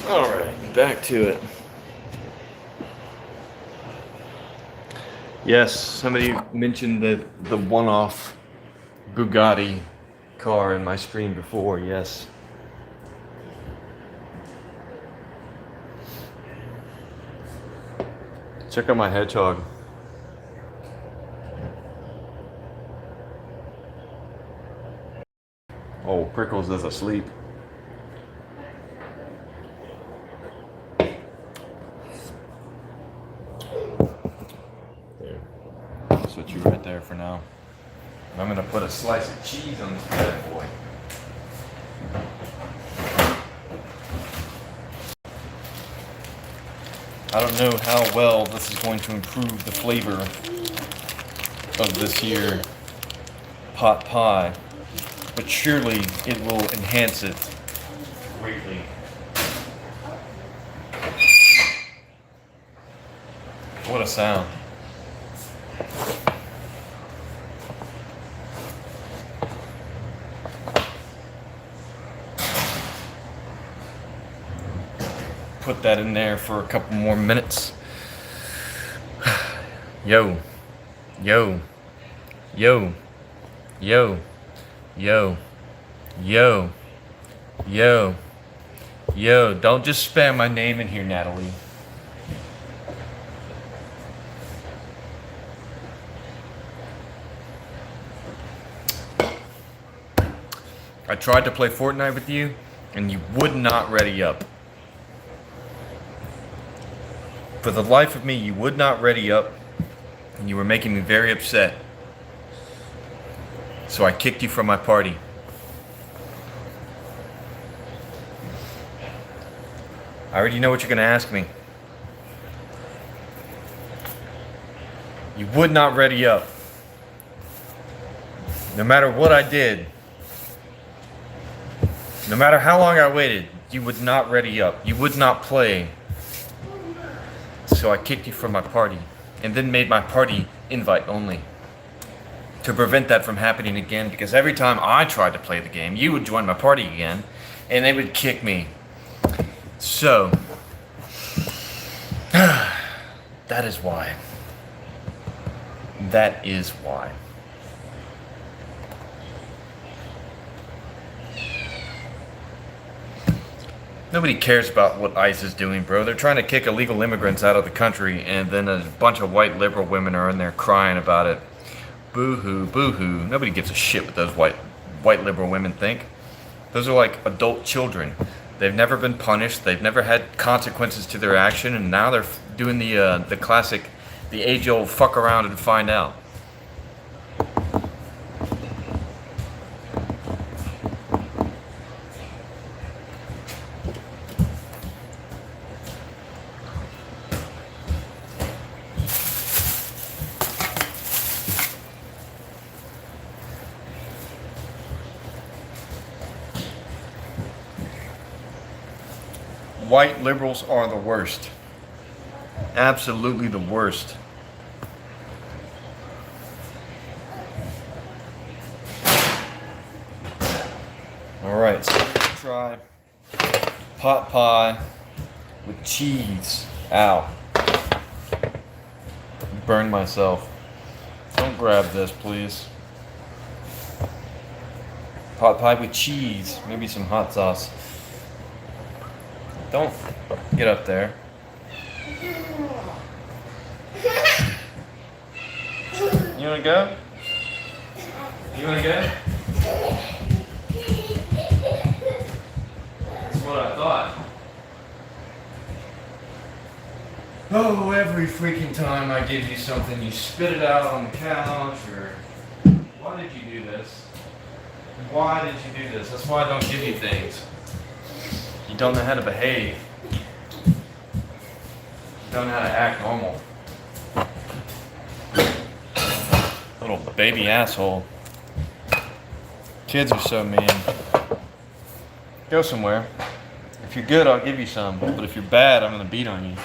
Alright, back to it. Yes, somebody mentioned the one-off Bugatti car in my stream before, yes. Check out my hedgehog. Oh, Prickles is asleep. There. I'll switch you right there for now. I'm gonna put a slice of cheese on this bad boy. I don't know how well this is going to improve the flavor of this here pot pie, but surely it will enhance it greatly. What a sound. Put that in there for a couple more minutes. Yo, yo, yo, yo, yo, yo, yo, yo. Don't just spam my name in here, Natalie. I tried to play Fortnite with you, and you would not ready up. For the life of me, you would not ready up, and you were making me very upset. So I kicked you from my party. I already know what you're gonna ask me. You would not ready up. No matter what I did, no matter how long I waited, you would not ready up. You would not play. So I kicked you from my party, and then made my party invite only. To prevent that from happening again, because every time I tried to play the game, you would join my party again, and they would kick me. So, that is why. That is why. Nobody cares about what ICE is doing, bro. They're trying to kick illegal immigrants out of the country, and then a bunch of white liberal women are in there crying about it. Boo-hoo, boo-hoo. Nobody gives a shit what those white liberal women think. Those are like adult children. They've never been punished. They've never had consequences to their action, and now they're doing the classic, the age-old fuck around and find out. White liberals are the worst. Absolutely the worst. Alright, so let's try pot pie with cheese. Ow. Burned myself. Don't grab this, please. Pot pie with cheese. Maybe some hot sauce. Don't get up there. You wanna go? You wanna go? That's what I thought. Oh, every freaking time I give you something, you spit it out on the couch, or... Why did you do this? Why did you do this? That's why I don't give you things. You don't know how to behave. You don't know how to act normal. Little baby asshole. Kids are so mean. Go somewhere. If you're good, I'll give you some. But if you're bad, I'm gonna beat on you.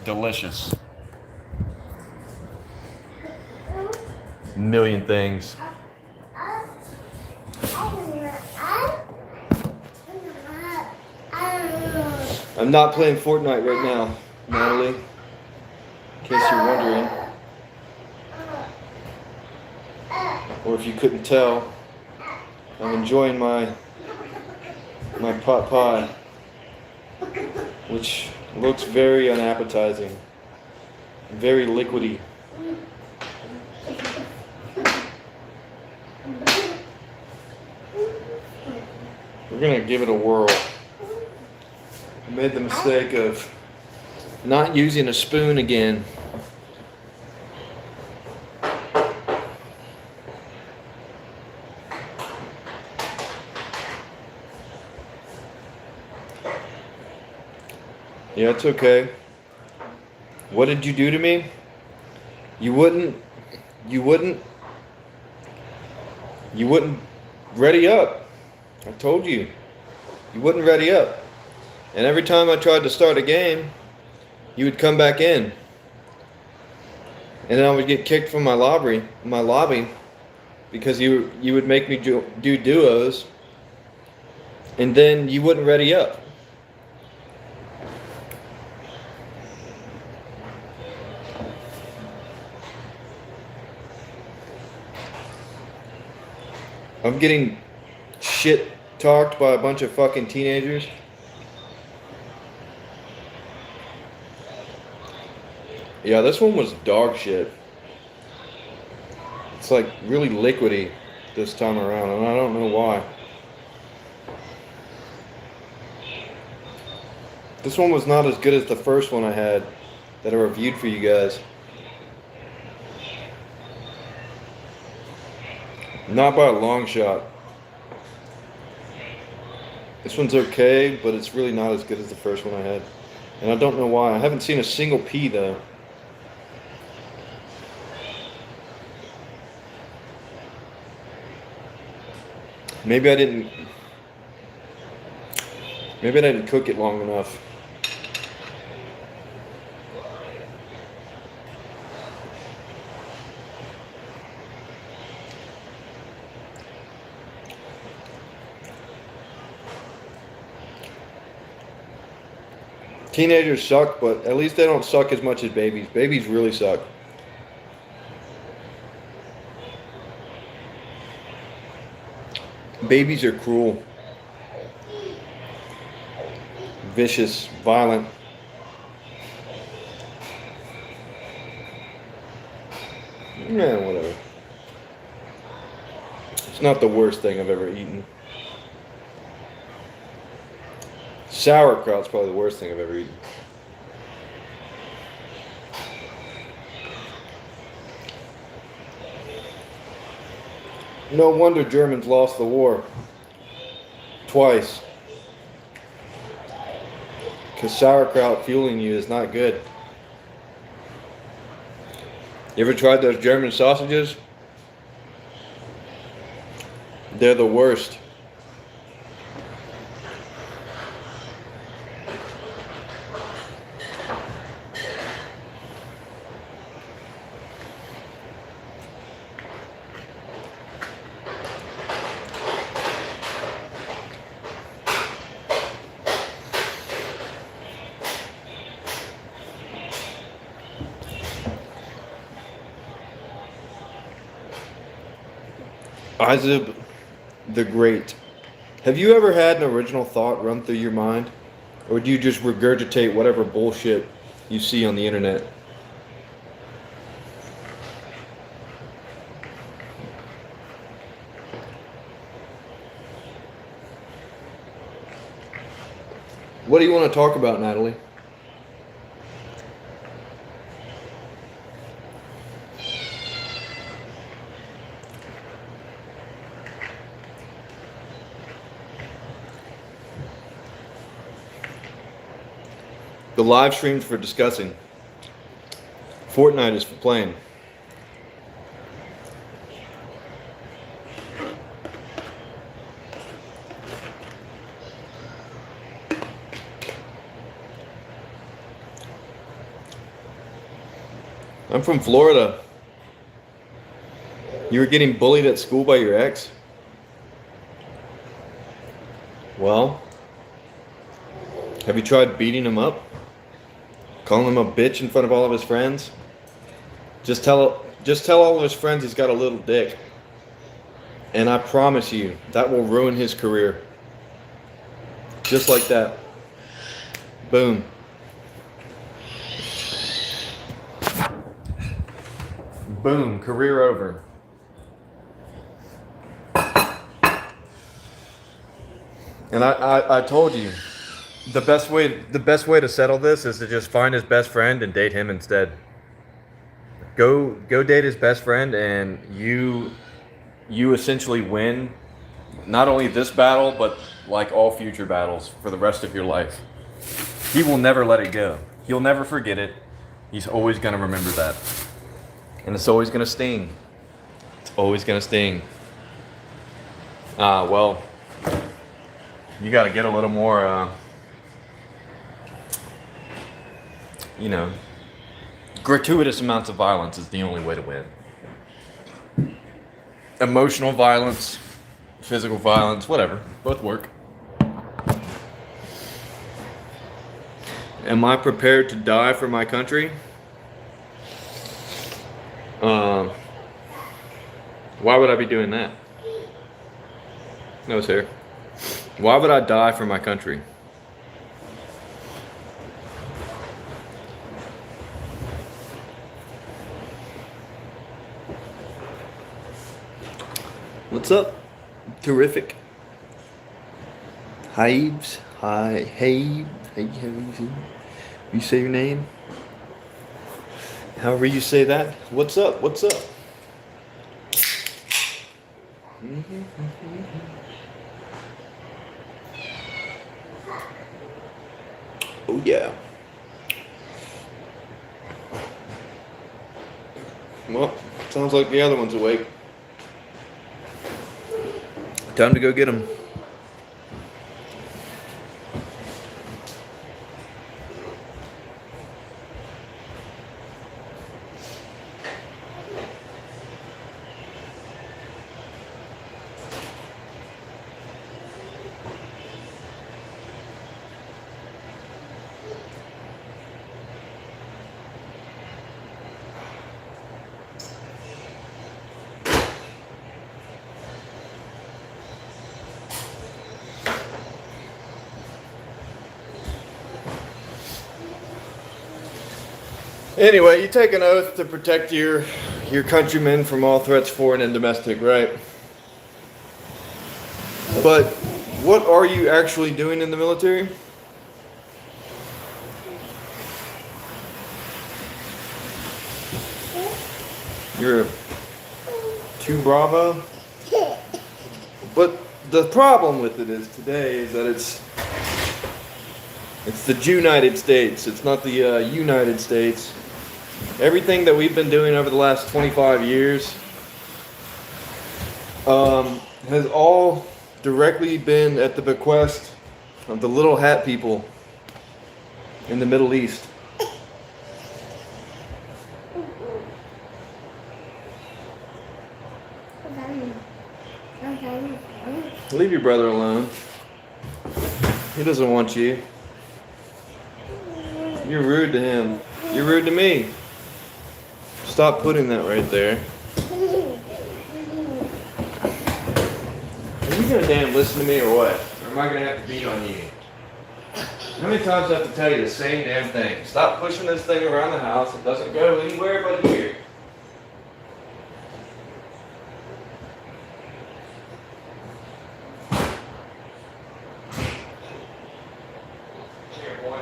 Delicious. A million things. I'm not playing Fortnite right now, Natalie. In case you're wondering. Or if you couldn't tell, I'm enjoying my pot pie, which looks very unappetizing, very liquidy. We're gonna give it a whirl. I made the mistake of not using a spoon again. Yeah, it's okay. What did you do to me? You wouldn't ready up. I told you. You wouldn't ready up. And every time I tried to start a game, you would come back in. And then I would get kicked from my lobby because you would make me do duos, and then you wouldn't ready up. I'm getting shit talked by a bunch of fucking teenagers. Yeah, this one was dog shit. It's like really liquidy this time around, and I don't know why. This one was not as good as the first one I had that I reviewed for you guys. Not by a long shot. This one's okay, but it's really not as good as the first one I had. And I don't know why. I haven't seen a single pea though. Maybe I didn't cook it long enough. Teenagers suck, but at least they don't suck as much as babies. Babies really suck. Babies are cruel, vicious, violent. Yeah, whatever. It's not the worst thing I've ever eaten. Sauerkraut's probably the worst thing I've ever eaten. No wonder Germans lost the war. Twice. Because sauerkraut fueling you is not good. You ever tried those German sausages? They're the worst. Isaac the Great. Have you ever had an original thought run through your mind? Or do you just regurgitate whatever bullshit you see on the internet? What do you want to talk about, Natalie? The live streams for discussing. Fortnite is for playing. I'm from Florida. You were getting bullied at school by your ex? Well, have you tried beating him up? Calling him a bitch in front of all of his friends? Just tell all of his friends he's got a little dick. And I promise you, that will ruin his career. Just like that. Boom. Boom, career over. And I told you, the best way to settle this is to just find his best friend and date him instead. Go date his best friend, and you essentially win not only this battle, but like all future battles for the rest of your life. He will never let it go. He'll never forget it. He's always going to remember that. And it's always going to sting. It's always going to sting. Well, you got to get a little more, gratuitous amounts of violence is the only way to win. Emotional violence, physical violence, whatever. Both work. Am I prepared to die for my country? Why would I be doing that? No, sir. Why would I die for my country? What's up? Terrific. Hives. Hi. Hey. Hey. You say your name? However you say that. What's up? What's up? Oh yeah. Well, sounds like the other one's awake. Time to go get him. Anyway, you take an oath to protect your countrymen from all threats, foreign and domestic, right? But what are you actually doing in the military? You're a 2 Bravo? But the problem with it is today is that it's the United States. It's not the United States. Everything that we've been doing over the last 25 years has all directly been at the bequest of the little hat people in the Middle East. Leave your brother alone. He doesn't want you. You're rude to him. You're rude to me. Stop putting that right there. Are you gonna damn listen to me or what? Or am I gonna have to beat on you? How many times do I have to tell you the same damn thing? Stop pushing this thing around the house. It doesn't go anywhere but here. Here, boy.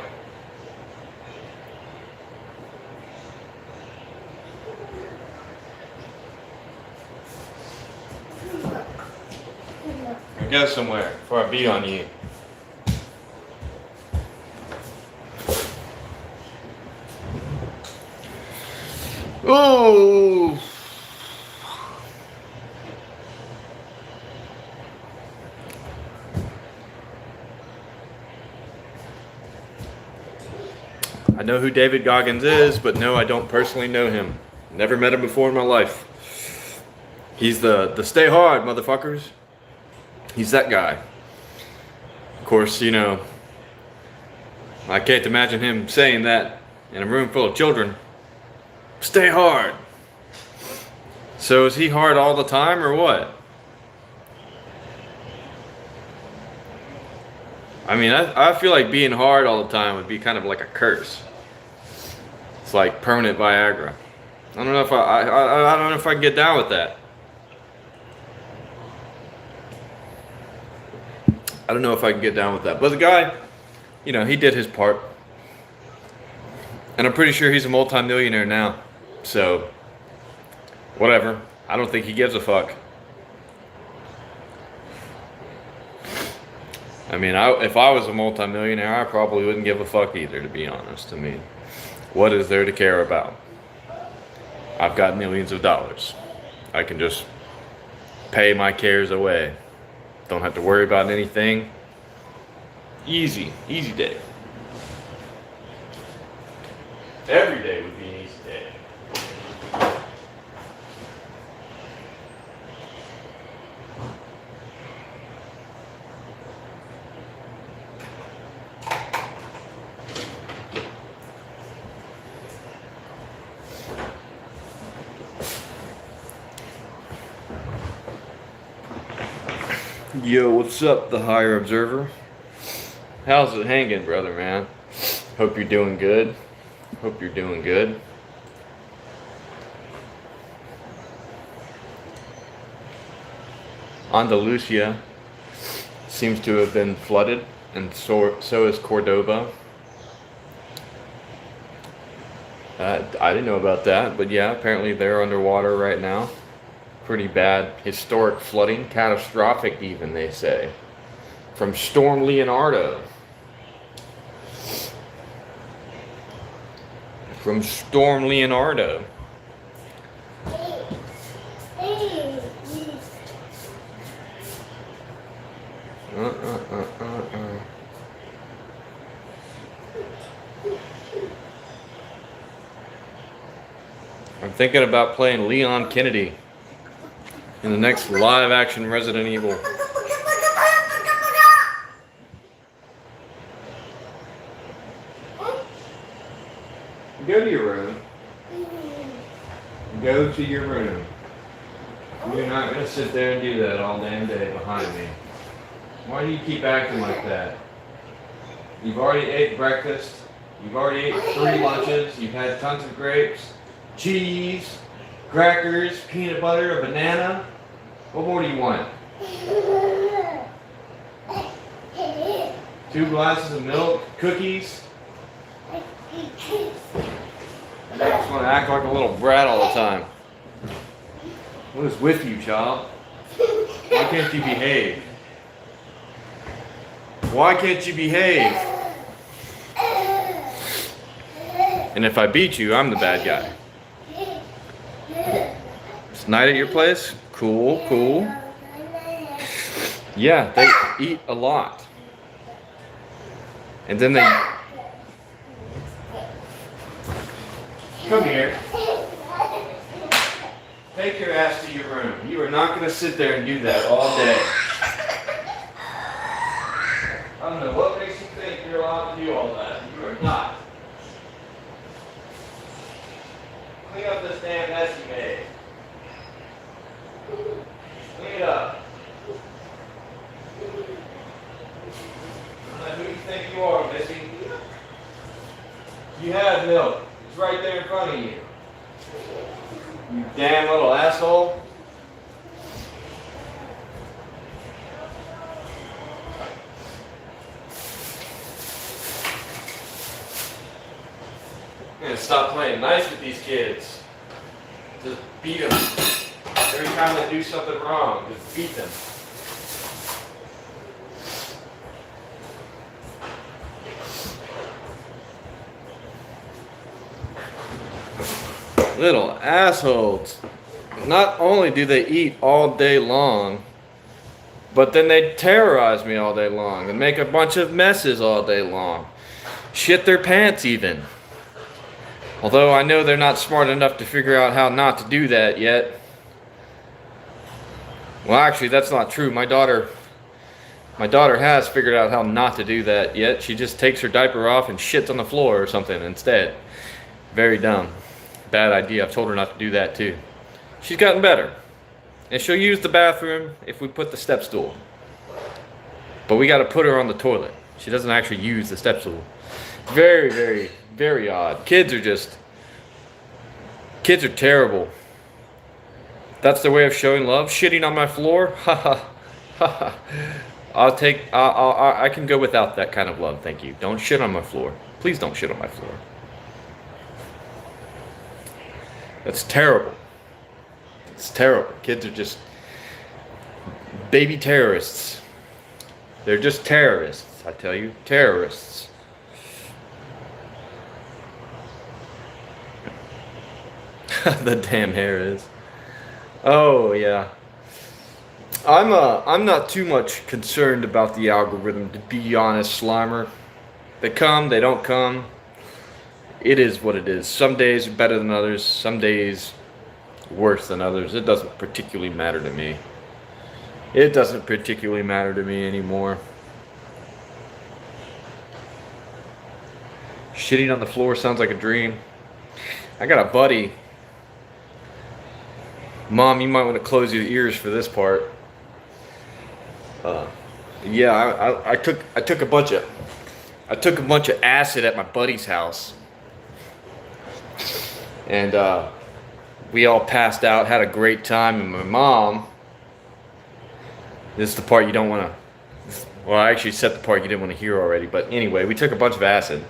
Go somewhere before I beat on you. Oh! I know who David Goggins is, but no, I don't personally know him. Never met him before in my life. He's the stay hard, motherfuckers. He's that guy. Of course, you know, I can't imagine him saying that in a room full of children. Stay hard. So is he hard all the time or what? I mean, I feel like being hard all the time would be kind of like a curse. It's like permanent Viagra. I don't know if I don't know if I can get down with that. I don't know if I can get down with that. But the guy, you know, he did his part. And I'm pretty sure he's a multi-millionaire now. So, whatever. I don't think he gives a fuck. I mean, if I was a multi-millionaire, I probably wouldn't give a fuck either, to be honest. I mean, what is there to care about? I've got millions of dollars. I can just pay my cares away. Don't have to worry about anything. Easy day. Every day would be an easy day. Yo, what's up, the higher observer? How's it hanging, brother, man? Hope you're doing good. Hope you're doing good. Andalusia seems to have been flooded, and so is Cordoba. I didn't know about that, but yeah, apparently they're underwater right now. Pretty bad, historic flooding, catastrophic even, they say. From Storm Leonardo. from Storm Leonardo. I'm thinking about playing Leon Kennedy in the next live action Resident Evil. Go to your room. Go to your room. You're not going to sit there and do that all damn day behind me. Why do you keep acting like that? You've already ate breakfast. You've already ate 3 lunches. You've had tons of grapes, cheese, crackers, peanut butter, a banana. What more do you want? 2 glasses of milk, cookies. You just want to act like a little brat all the time. What is with you, child? Why can't you behave? Why can't you behave? And if I beat you, I'm the bad guy. It's night at your place? Cool, cool. Yeah, they eat a lot. And then they... Come here. Take your ass to your room. You are not going to sit there and do that all day. I don't know what makes you think you're allowed to do all that. You are not. Clean up this damn mess you made. Clean it up. I don't know who you think you are, Missy. You have milk. It's right there in front of you. You damn little asshole. I'm gonna stop playing nice with these kids. Just beat them. Every time they do something wrong, just beat them. Little assholes. Not only do they eat all day long, but then they terrorize me all day long and make a bunch of messes all day long. Shit their pants even. Although I know they're not smart enough to figure out how not to do that yet. Well, actually, that's not true. My daughter has figured out how not to do that yet. She just takes her diaper off and shits on the floor or something instead. Very dumb. Bad idea. I've told her not to do that too. She's gotten better. And she'll use the bathroom if we put the step stool. But we got to put her on the toilet. She doesn't actually use the step stool. Very, very, very odd. Kids are terrible. That's their way of showing love. Shitting on my floor? Ha ha. Ha ha. I can go without that kind of love, thank you. Don't shit on my floor. Please don't shit on my floor. That's terrible. It's terrible. Kids are just baby terrorists. They're just terrorists, I tell you. Terrorists. The damn hair is. Oh yeah. I'm not too much concerned about the algorithm, to be honest, Slimer. They come, they don't come. It is what it is. Some days are better than others, some days worse than others. It doesn't particularly matter to me. It doesn't particularly matter to me anymore. Shitting on the floor sounds like a dream. I got a buddy. Mom, you might want to close your ears for this part. Yeah, I took a bunch of acid at my buddy's house. And we all passed out, had a great time, and my mom, this is the part you don't want to, well, I actually said the part you didn't want to hear already, but anyway, we took a bunch of acid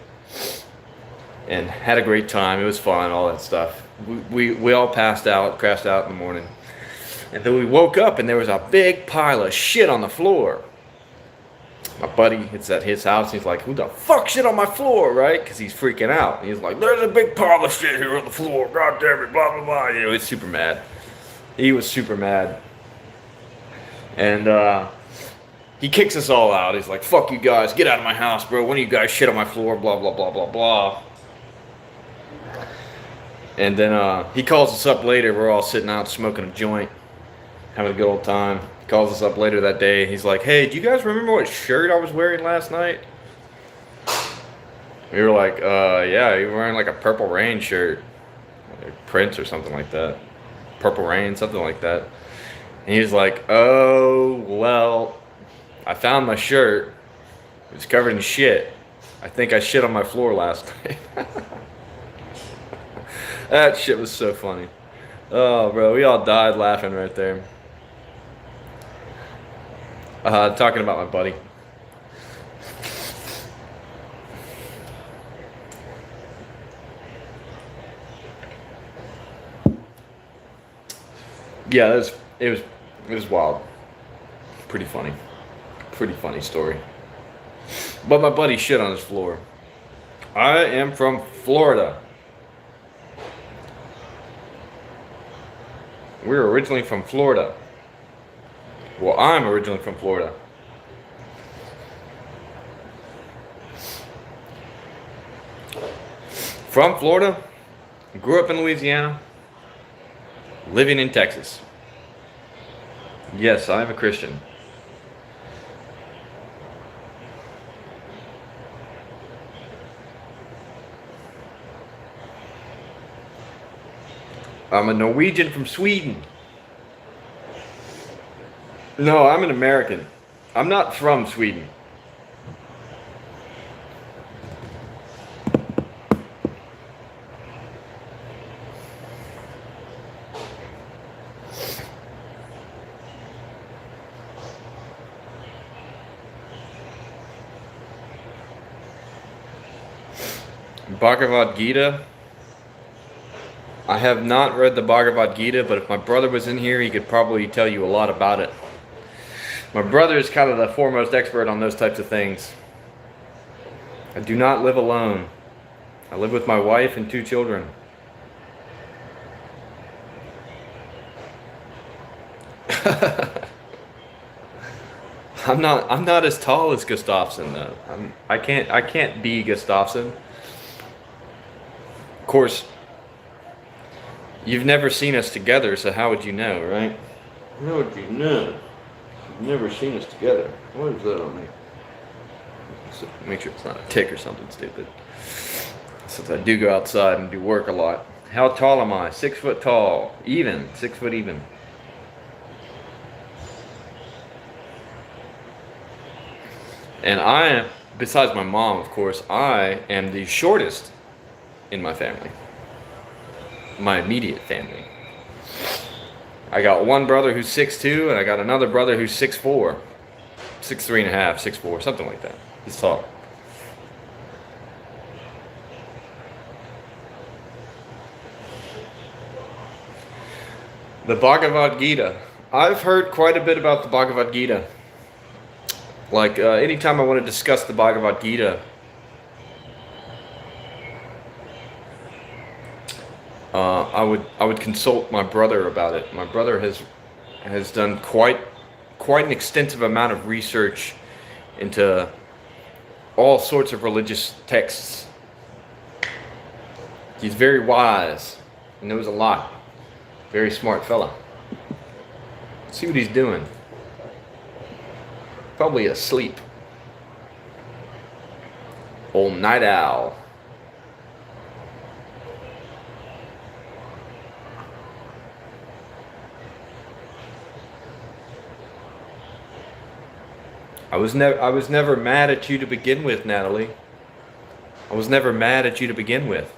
and had a great time. It was fun, all that stuff. We all passed out, crashed out in the morning. And then we woke up and there was a big pile of shit on the floor. My buddy, it's at his house. He's like, "Who the fuck shit on my floor?" Right? Because he's freaking out. He's like, "There's a big pile of shit here on the floor. God damn it, blah blah blah." You know, he's super mad. He was super mad, and he kicks us all out. He's like, "Fuck you guys, get out of my house, bro. One of you guys shit on my floor." Blah blah blah blah blah. And then he calls us up later. We're all sitting out smoking a joint, having a good old time. He calls us up later that day. He's like, "Hey, do you guys remember what shirt I was wearing last night?" We were like, yeah, you were wearing like a Purple Rain shirt. Like Prince or something like that. Purple Rain, something like that. And he was like, "Oh, well, I found my shirt. It was covered in shit. I think I shit on my floor last night." That shit was so funny. Oh, bro, we all died laughing right there. Talking about my buddy. Yeah, it was wild. Pretty funny. Pretty funny story. But my buddy shit on his floor. I am from Florida. We're originally from Florida. Well, I'm originally from Florida. From Florida, grew up in Louisiana, living in Texas. Yes, I am a Christian. I'm a Norwegian from Sweden. No, I'm an American. I'm not from Sweden. Bhagavad Gita. I have not read the Bhagavad Gita, but if my brother was in here, he could probably tell you a lot about it. My brother is kind of the foremost expert on those types of things. I do not live alone. I live with my wife and 2 children. I'm not as tall as Gustafsson though. I can't be Gustafsson. Of course, you've never seen us together, so how would you know, right? How would you know? You've never seen us together. What is that on me? So make sure it's not a tick or something stupid. Since I do go outside and do work a lot. How tall am I? 6 foot tall. Even. 6 foot even. And I am, besides my mom, of course, I am the shortest in my family. My immediate family. I got one brother who's 6'2", and I got another brother who's 6'4", 6'3 and a half, 6'4", something like that. He's tall. The Bhagavad Gita. I've heard quite a bit about the Bhagavad Gita. Like anytime I want to discuss the Bhagavad Gita, I would consult my brother about it. My brother has done quite an extensive amount of research into all sorts of religious texts. He's very wise. He knows a lot. Very smart fella. Let's see what he's doing. Probably asleep. Old night owl. I was never mad at you to begin with, Natalie. I was never mad at you to begin with.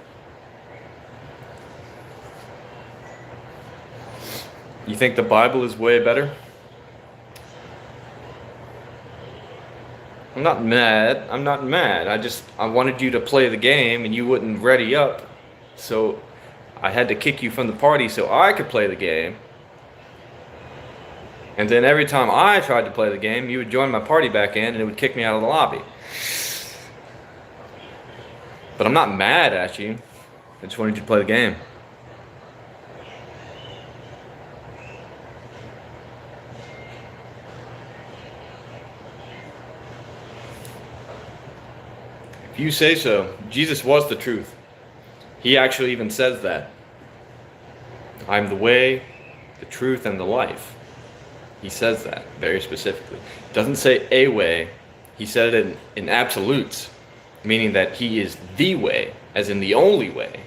You think the Bible is way better? I'm not mad. I'm not mad. I wanted you to play the game and you wouldn't ready up. So I had to kick you from the party so I could play the game. And then every time I tried to play the game, you would join my party back in and it would kick me out of the lobby. But I'm not mad at you. I just wanted you to play the game. If you say so, Jesus was the truth. He actually even says that. I'm the way, the truth, and the life. He says that very specifically. Doesn't say a way. He said it in absolutes, meaning that he is the way, as in the only way.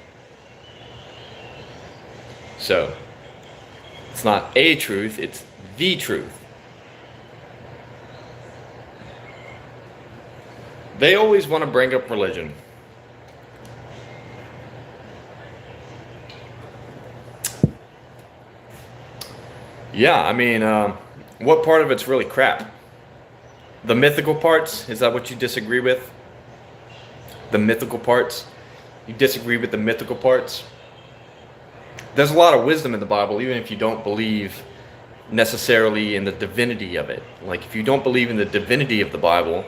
So, it's not a truth, it's the truth. They always want to bring up religion. Yeah, I mean, what part of it's really crap? The mythical parts? Is that what you disagree with? The mythical parts? You disagree with the mythical parts? There's a lot of wisdom in the Bible, even if you don't believe necessarily in the divinity of it. Like, if you don't believe in the divinity of the Bible,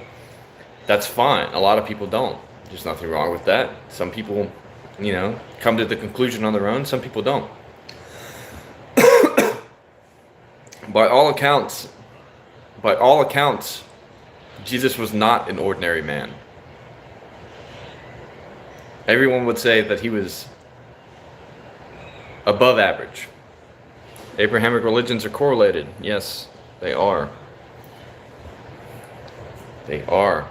that's fine. A lot of people don't. There's nothing wrong with that. Some people, come to the conclusion on their own. Some people don't. By all accounts, Jesus was not an ordinary man. Everyone would say that he was above average. Abrahamic religions are correlated. Yes, they are. They are.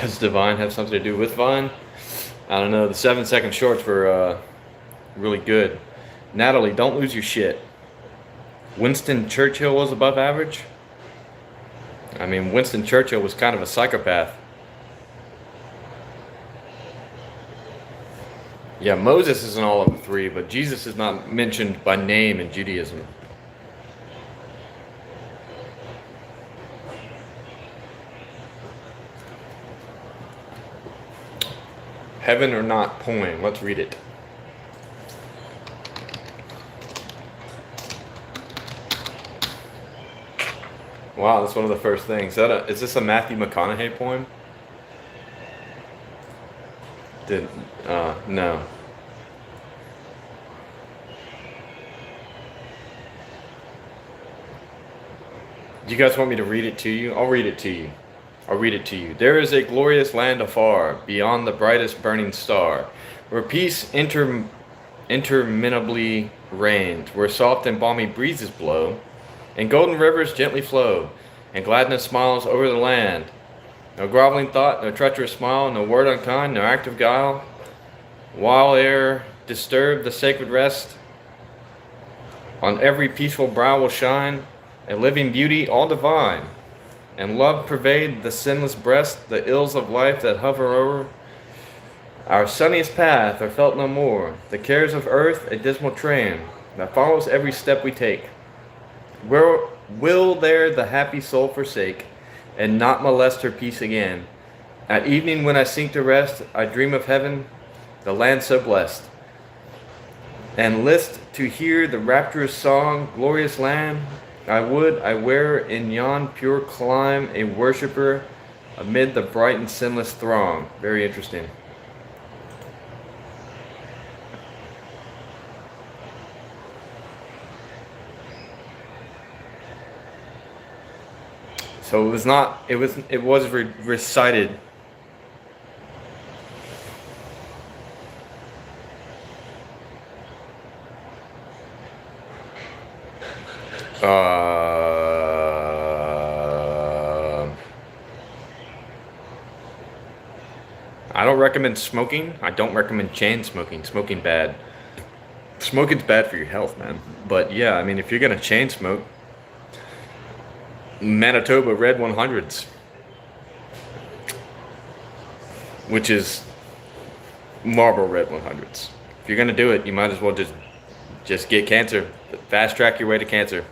Does Divine have something to do with Vine? I don't know. The 7-second shorts were really good. Natalie, don't lose your shit. Winston Churchill was above average? I mean, Winston Churchill was kind of a psychopath. Yeah, Moses isn't all of the three, but Jesus is not mentioned by name in Judaism. Heaven or Not poem. Let's read it. Wow, that's one of the first things. Is this a Matthew McConaughey poem? No. Do you guys want me to read it to you? I'll read it to you. There is a glorious land afar, beyond the brightest burning star, where peace interminably reigns, where soft and balmy breezes blow, and golden rivers gently flow, and gladness smiles over the land. No groveling thought, no treacherous smile, no word unkind, no act of guile, while ere disturb the sacred rest, on every peaceful brow will shine a living beauty all divine, and love pervade the sinless breast. The ills of life that hover o'er our sunniest path are felt no more. The cares of earth a dismal train that follows every step we take. Where will there the happy soul forsake, and not molest her peace again? At evening when I sink to rest, I dream of heaven, the land so blessed, and list to hear the rapturous song, glorious land. I were in yon pure clime a worshipper amid the bright and sinless throng. Very interesting. So it was recited. I don't recommend smoking. I don't recommend chain smoking. Smoking bad. Smoking's bad for your health, man. But yeah, I mean, if you're gonna chain smoke, Manitoba Red 100s, which is Marlboro Red 100s. If you're gonna do it, you might as well just get cancer. Fast track your way to cancer.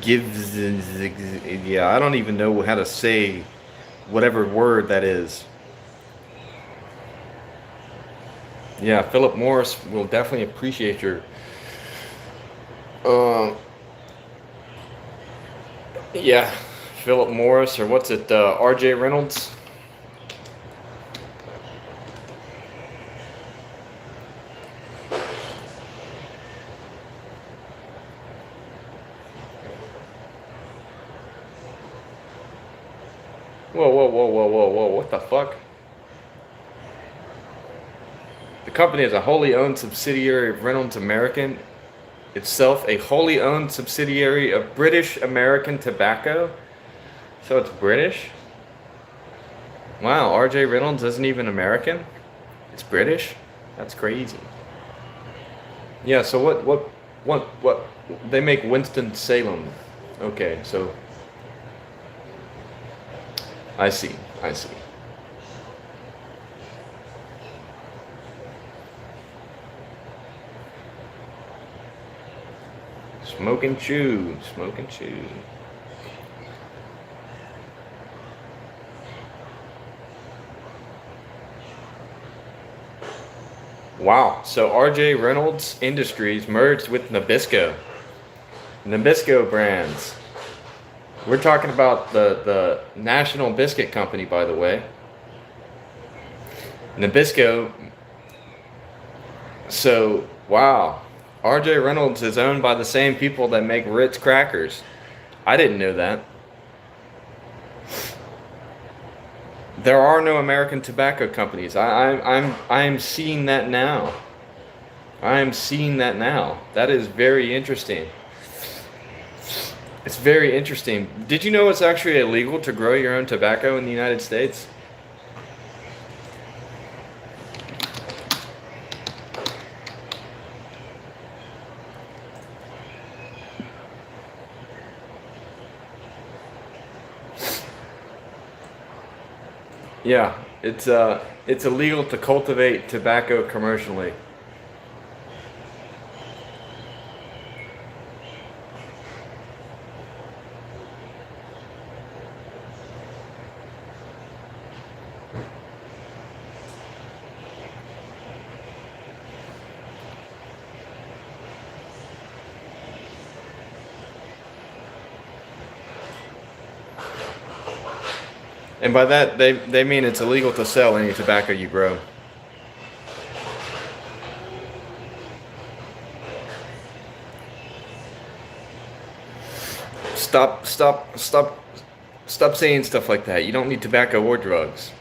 Gives, yeah, I don't even know how to say whatever word that is. Yeah, Philip Morris will definitely appreciate your. Um, yeah, Philip Morris, or what's it? R.J. Reynolds. Whoa, whoa, whoa, whoa, whoa, whoa! What the fuck? The company is a wholly owned subsidiary of Reynolds American, itself a wholly owned subsidiary of British American Tobacco. So it's British? Wow, RJ Reynolds isn't even American? It's British? That's crazy. Yeah, so what, they make Winston-Salem. Okay, so, I see. Smoke and chew. Wow, so RJ Reynolds Industries merged with Nabisco. Nabisco brands. We're talking about the National Biscuit Company, by the way. Nabisco. So, wow. RJ Reynolds is owned by the same people that make Ritz crackers. I didn't know that. There are no American tobacco companies. I'm seeing that now. I'm seeing that now. That is very interesting. It's very interesting. Did you know it's actually illegal to grow your own tobacco in the United States? Yeah, it's illegal to cultivate tobacco commercially. And by that, they mean it's illegal to sell any tobacco you grow. Stop saying stuff like that. You don't need tobacco or drugs.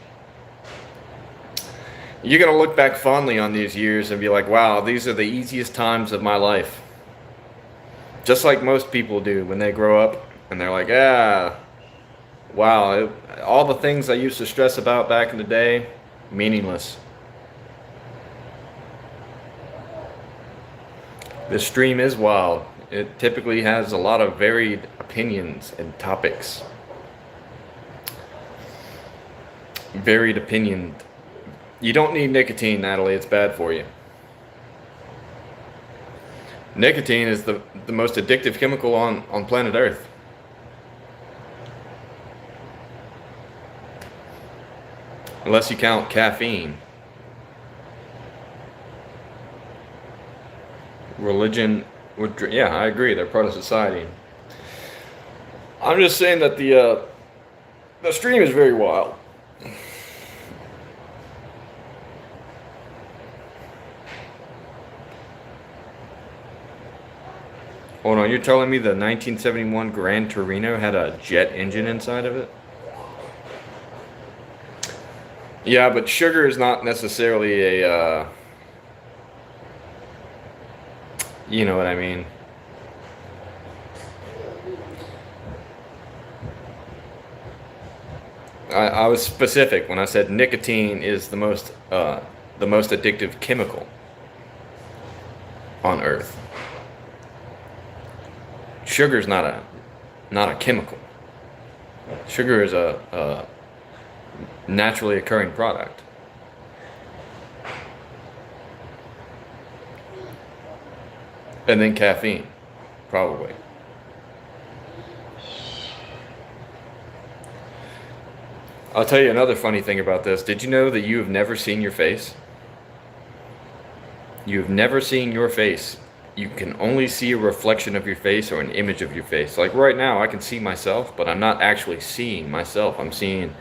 You're going to look back fondly on these years and be like, wow, these are the easiest times of my life. Just like most people do when they grow up and they're like, wow, all the things I used to stress about back in the day, meaningless. This stream is wild. It typically has a lot of varied opinions and topics. Varied opinion. You don't need nicotine, Natalie. It's bad for you. Nicotine is the most addictive chemical on planet Earth. Unless you count caffeine. Religion would, yeah, I agree. They're part of society. I'm just saying that the stream is very wild. Hold on, you're telling me the 1971 Gran Torino had a jet engine inside of it? Yeah, but sugar is not necessarily a, you know what I mean. I was specific when I said nicotine is the most addictive chemical on Earth. Sugar is not a chemical. Sugar is naturally occurring product. And then caffeine, probably. I'll tell you another funny thing about this. Did you know that you have never seen your face? You have never seen your face. You can only see a reflection of your face or an image of your face. Like right now, I can see myself, but I'm not actually seeing myself. I'm seeing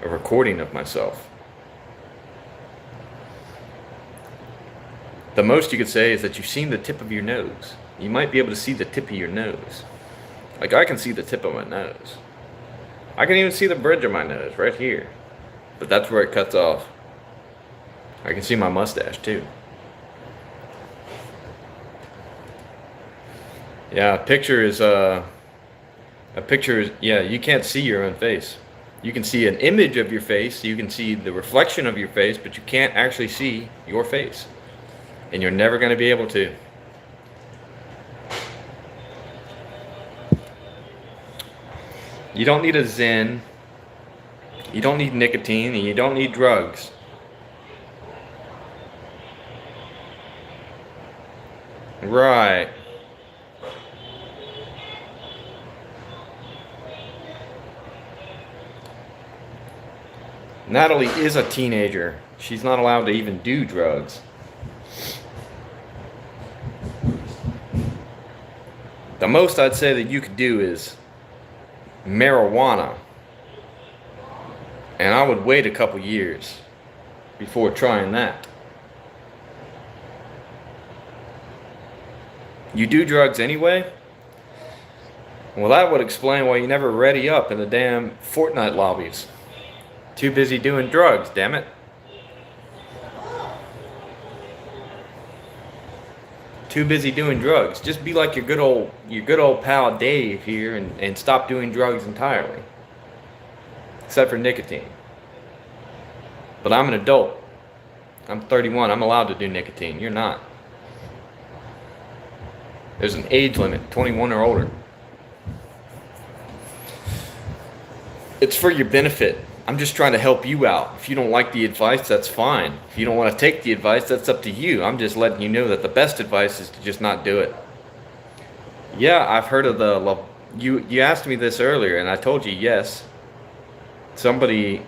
a recording of myself. The most you could say is that you've seen the tip of your nose. You might be able to see the tip of your nose. Like I can see the tip of my nose. I can even see the bridge of my nose right here. But that's where it cuts off. I can see my mustache too. Yeah, a picture is, yeah, you can't see your own face. You can see an image of your face, you can see the reflection of your face, but you can't actually see your face. And you're never going to be able to. You don't need a Zen, you don't need nicotine, and you don't need drugs. Right. Natalie is a teenager. She's not allowed to even do drugs. The most I'd say that you could do is marijuana. And I would wait a couple years before trying that. You do drugs anyway? Well, that would explain why you never ready up in the damn Fortnite lobbies. Too busy doing drugs, damn it. Too busy doing drugs. Just be like your good old pal Dave here and stop doing drugs entirely. Except for nicotine. But I'm an adult. I'm 31. I'm allowed to do nicotine. You're not. There's an age limit, 21 or older. It's for your benefit. I'm just trying to help you out. If you don't like the advice, that's fine. If you don't want to take the advice, that's up to you. I'm just letting you know that the best advice is to just not do it. Yeah, I've heard of the... You asked me this earlier, and I told you yes. Somebody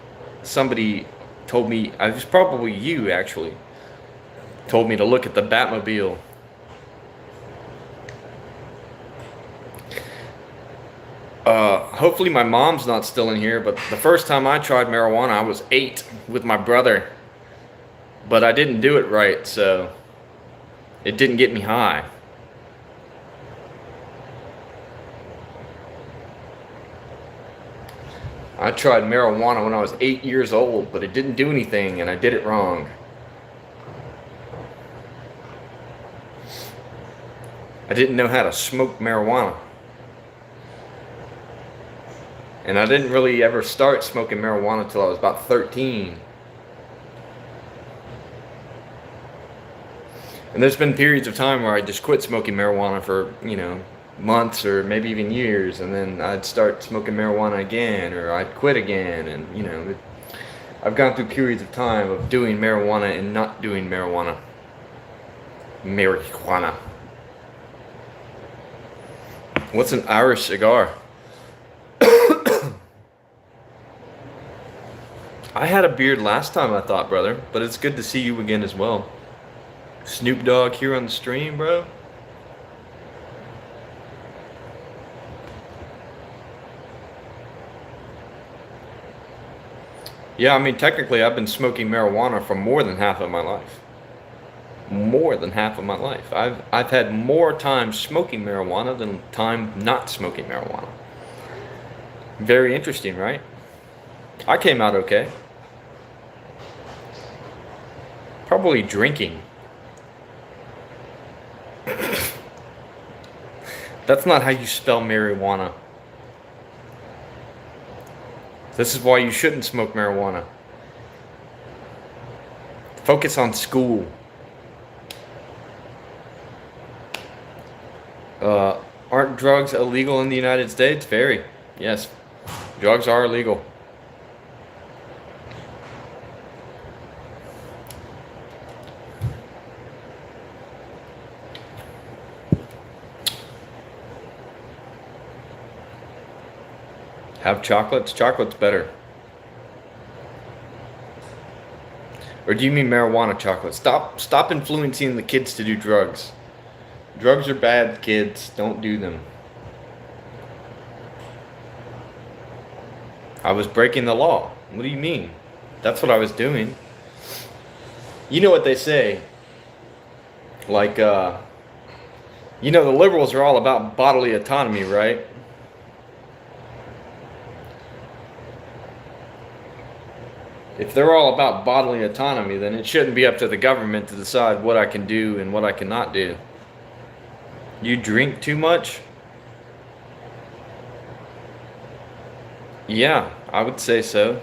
told me... It was probably you, actually. Told me to look at the Batmobile. Hopefully my mom's not still in here, but the first time I tried marijuana, I was 8 with my brother. But I didn't do it right, so it didn't get me high. I tried marijuana when I was 8 years old, but it didn't do anything, and I did it wrong. I didn't know how to smoke marijuana. And I didn't really ever start smoking marijuana until I was about 13. And there's been periods of time where I just quit smoking marijuana for, months or maybe even years. And then I'd start smoking marijuana again, or I'd quit again. And, I've gone through periods of time of doing marijuana and not doing marijuana. Marijuana. What's an Irish cigar? I had a beard last time, I thought, brother, but it's good to see you again as well. Snoop Dogg here on the stream, bro. Yeah, I mean, technically, I've been smoking marijuana for more than half of my life. More than half of my life. I've had more time smoking marijuana than time not smoking marijuana. Very interesting, right? I came out okay. Probably drinking. That's not how you spell marijuana. This is why you shouldn't smoke marijuana. Focus on school. Aren't drugs illegal in the United States? Very. Yes. Drugs are illegal. Have chocolates? Chocolate's better. Or do you mean marijuana chocolate? Stop influencing the kids to do drugs. Drugs are bad, kids. Don't do them. I was breaking the law. What do you mean? That's what I was doing. You know what they say? Like, the liberals are all about bodily autonomy, right? If they're all about bodily autonomy, then it shouldn't be up to the government to decide what I can do and what I cannot do. You drink too much? Yeah, I would say so.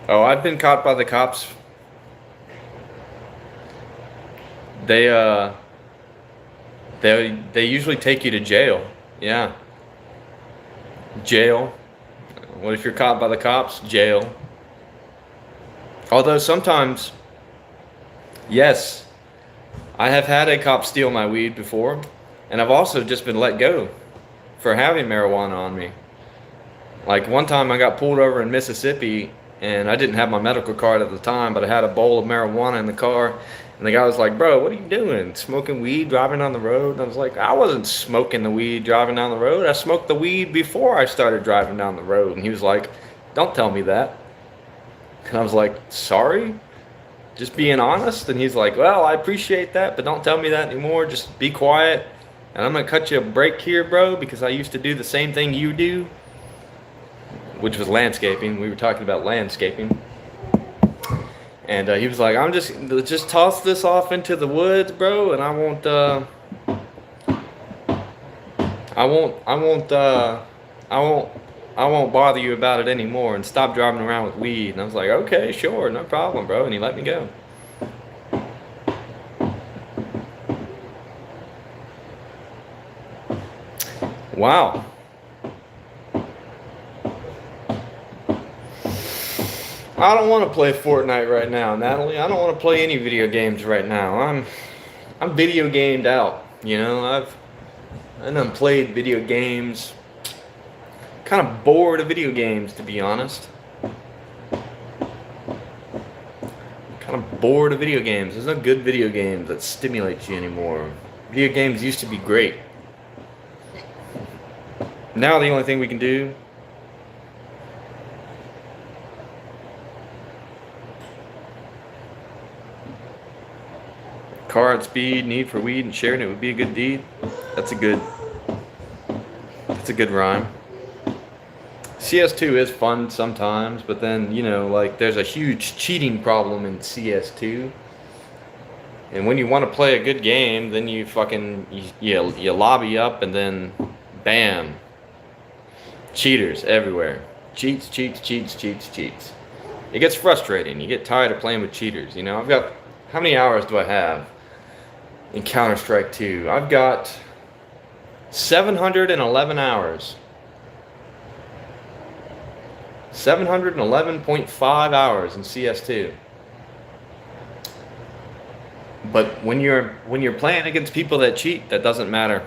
Oh, I've been caught by the cops. They they usually take you to jail. Yeah. Jail. What if you're caught by the cops? Jail. Although sometimes, yes, I have had a cop steal my weed before, and I've also just been let go for having marijuana on me. Like one time I got pulled over in Mississippi and I didn't have my medical card at the time, but I had a bowl of marijuana in the car. And the guy was like, "Bro, what are you doing? Smoking weed driving down the road?" And I was like, "I wasn't smoking the weed driving down the road. I smoked the weed before I started driving down the road." And he was like, "Don't tell me that." And I was like, "Sorry? Just being honest?" And he's like, "Well, I appreciate that, but don't tell me that anymore. Just be quiet. And I'm going to cut you a break here, bro, because I used to do the same thing you do," which was landscaping. We were talking about landscaping. And he was like, "I'm just toss this off into the woods, bro, and I won't bother you about it anymore, and stop driving around with weed." And I was like, "Okay, sure, no problem, bro." And he let me go. Wow. I don't want to play Fortnite right now, Natalie. I don't want to play any video games right now. I'm video gamed out. I done played video games. Kind of bored of video games, to be honest. Kind of bored of video games. There's no good video games that stimulate you anymore. Video games used to be great. Now the only thing we can do card speed, need for weed, and sharing it would be a good deed. That's a good rhyme. CS2 is fun sometimes, but then, there's a huge cheating problem in CS2. And when you want to play a good game, then you lobby up, and then bam. Cheaters everywhere. Cheats. It gets frustrating. You get tired of playing with cheaters. I've got, how many hours do I have in Counter-Strike 2? I've got 711 hours. 711.5 hours in CS2. But when you're playing against people that cheat, that doesn't matter.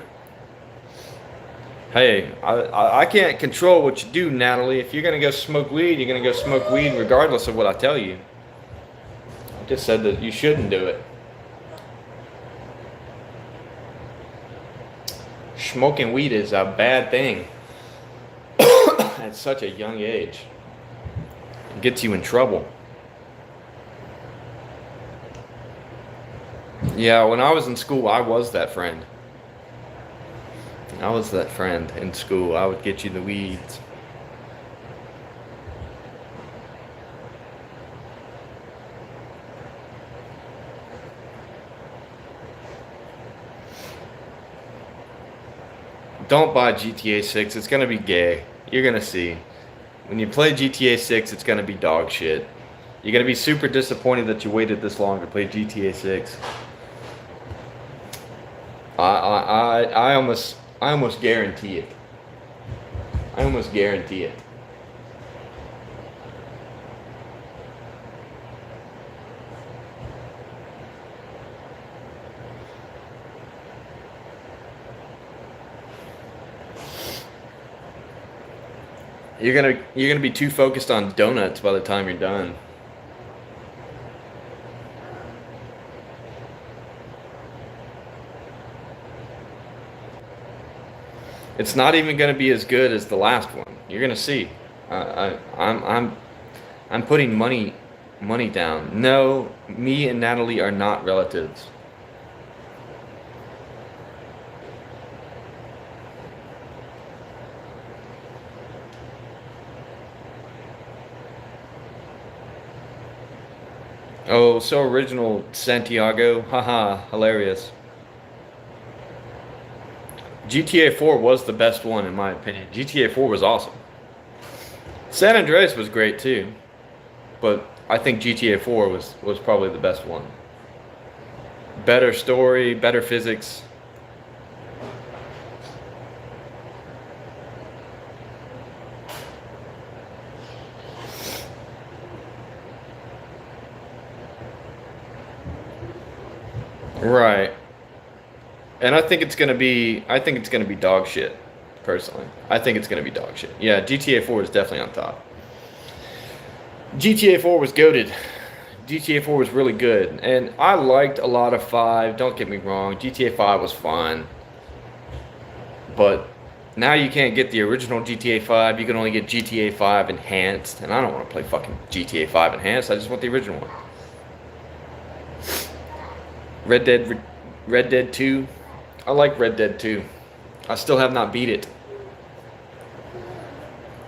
Hey, I can't control what you do, Natalie. If you're gonna go smoke weed, you're gonna go smoke weed regardless of what I tell you. I just said that you shouldn't do it. Smoking weed is a bad thing at such a young age. It gets you in trouble. Yeah, when I was in school, I was that friend. I was that friend in school. I would get you the weeds. Don't buy GTA 6. It's going to be gay. You're going to see. When you play GTA 6, it's going to be dog shit. You're going to be super disappointed that you waited this long to play GTA 6. I almost guarantee it. I almost guarantee it. You're gonna be too focused on donuts by the time you're done. It's not even gonna be as good as the last one. You're gonna see. I'm putting money down. No, me and Natalie are not relatives. Oh, so original, Santiago. Haha, hilarious. GTA 4 was the best one in my opinion. GTA 4 was awesome. San Andreas was great too, but I think GTA 4 was probably the best one. Better story, better physics. Right. And I think it's gonna be dog shit, personally. I think it's gonna be dog shit. Yeah, GTA 4 is definitely on top. GTA 4 was goated. GTA 4 was really good, and I liked a lot of 5. Don't get me wrong, GTA 5 was fun, but now you can't get the original GTA 5. You can only get GTA 5 enhanced, and I don't want to play fucking GTA 5 enhanced. I just want the original one. Red Dead, Red Dead 2. I like Red Dead 2. I still have not beat it.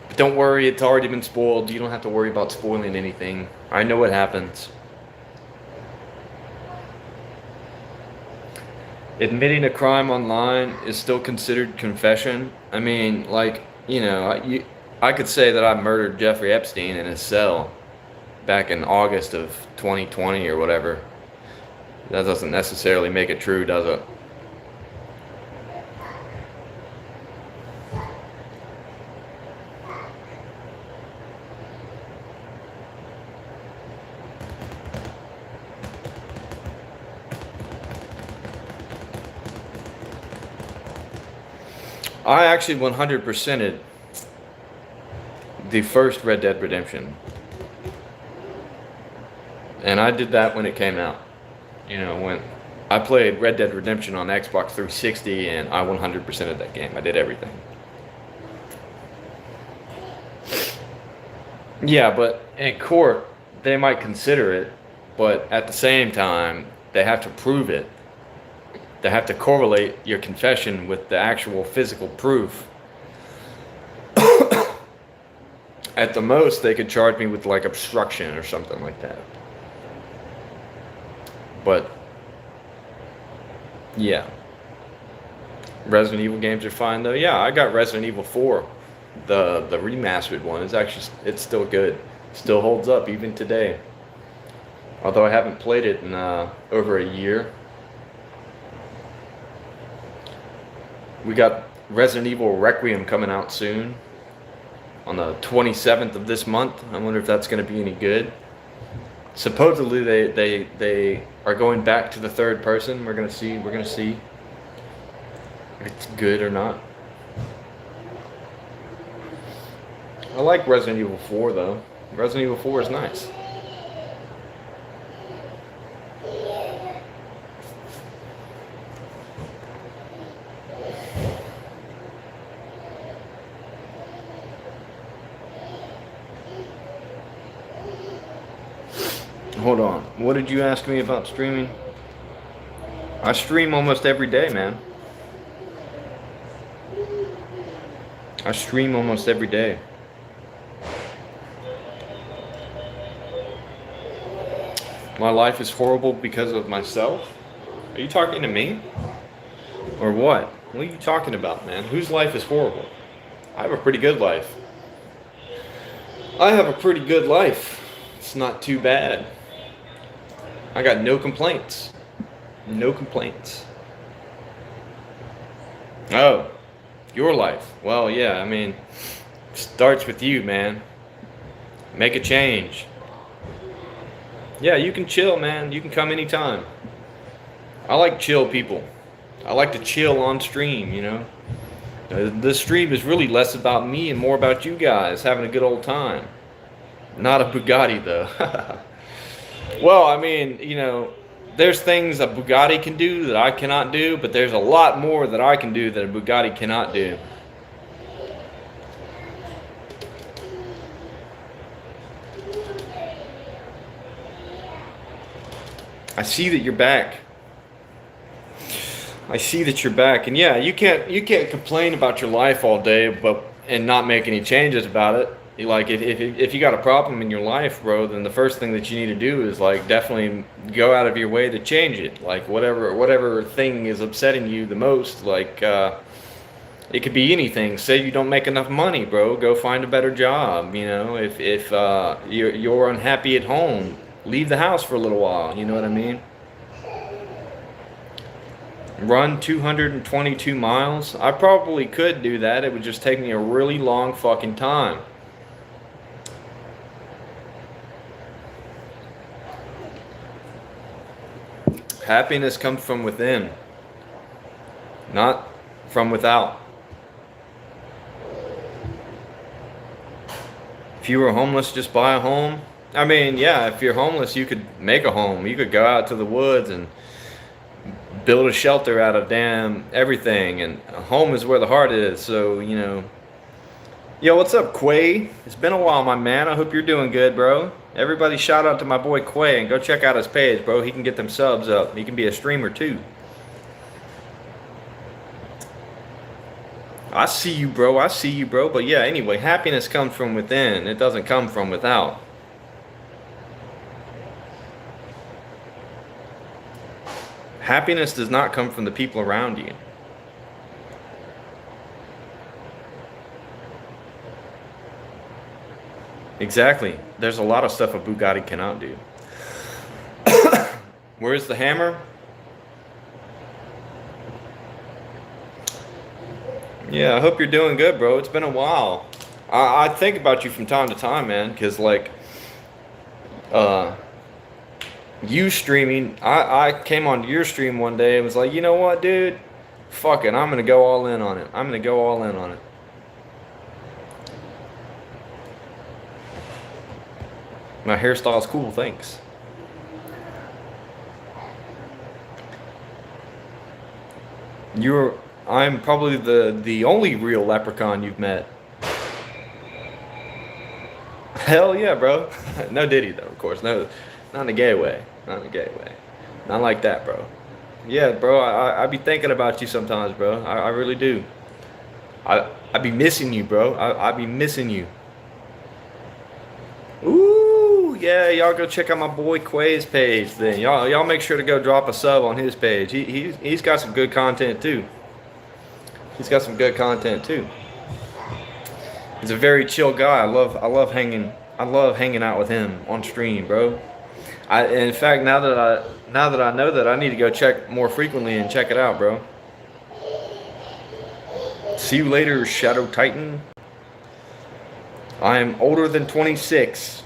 But don't worry, it's already been spoiled. You don't have to worry about spoiling anything. I know what happens. Admitting a crime online is still considered confession. I mean, like, I could say that I murdered Jeffrey Epstein in his cell back in August of 2020 or whatever. That doesn't necessarily make it true, does it? I actually 100%ed the first Red Dead Redemption. And I did that when it came out. When I played Red Dead Redemption on Xbox 360 and I 100%ed that game. I did everything. Yeah, but in court, they might consider it, but at the same time, they have to prove it. They have to correlate your confession with the actual physical proof. At the most, they could charge me with like obstruction or something like that. But yeah, Resident Evil games are fine though. Yeah, I got Resident Evil 4, the remastered one. It's still good. Still holds up even today. Although I haven't played it in over a year. We got Resident Evil Requiem coming out soon on the 27th of this month. I wonder if that's going to be any good. Supposedly they are going back to the third person. We're gonna see if it's good or not. I like Resident Evil 4 though. Resident Evil 4 is nice. Hold on. What did you ask me about streaming? I stream almost every day, man. I stream almost every day. My life is horrible because of myself? Are you talking to me? Or what? What are you talking about, man? Whose life is horrible? I have a pretty good life. I have a pretty good life. It's not too bad. I got no complaints. No complaints. Oh, your life. Well, yeah, I mean, starts with you, man. Make a change. Yeah, you can chill, man. You can come anytime. I like chill people. I like to chill on stream, This stream is really less about me and more about you guys having a good old time. Not a Bugatti, though. Well, I mean, there's things a Bugatti can do that I cannot do, but there's a lot more that I can do that a Bugatti cannot do. I see that you're back. I see that you're back, and yeah, you can't complain about your life all day, and not make any changes about it. Like if you got a problem in your life, bro, then the first thing that you need to do is like definitely go out of your way to change it. Like whatever thing is upsetting you the most, like it could be anything. Say you don't make enough money, bro, go find a better job. If you're unhappy at home, leave the house for a little while. You know what I mean? Run 222 miles. I probably could do that. It would just take me a really long fucking time. Happiness comes from within, not from without. If you were homeless, just buy a home. I mean, yeah, if you're homeless, you could make a home. You could go out to the woods and build a shelter out of damn everything. And a home is where the heart is. So, Yo, what's up, Quay? It's been a while, my man. I hope you're doing good, bro. Everybody shout out to my boy Quay and go check out his page, bro. He can get them subs up. He can be a streamer too. I see you, bro. I see you, bro. But yeah, anyway, happiness comes from within. It doesn't come from without. Happiness does not come from the people around you. Exactly. There's a lot of stuff a Bugatti cannot do. Where's the hammer? Yeah, I hope you're doing good, bro. It's been a while. I think about you from time to time, man, because, like, you streaming, I came onto your stream one day and was like, you know what, dude? Fuck it, I'm going to go all in on it. I'm going to go all in on it. My hairstyle's cool, thanks. I'm probably the only real leprechaun you've met. Hell yeah, bro. No Diddy though, of course. No, not in a gay way. Not in a gay way. Not like that, bro. Yeah, bro. I be thinking about you sometimes, bro. I really do. I be missing you, bro. I be missing you. Ooh, yeah. Y'all go check out my boy Quay's page. Then y'all make sure to go drop a sub on his page. He's got some good content too. He's got some good content too. He's a very chill guy. I love hanging out with him on stream, bro. In fact, now that I know that, I need to go check more frequently and check it out, bro. See you later, Shadow Titan. I am older than 26,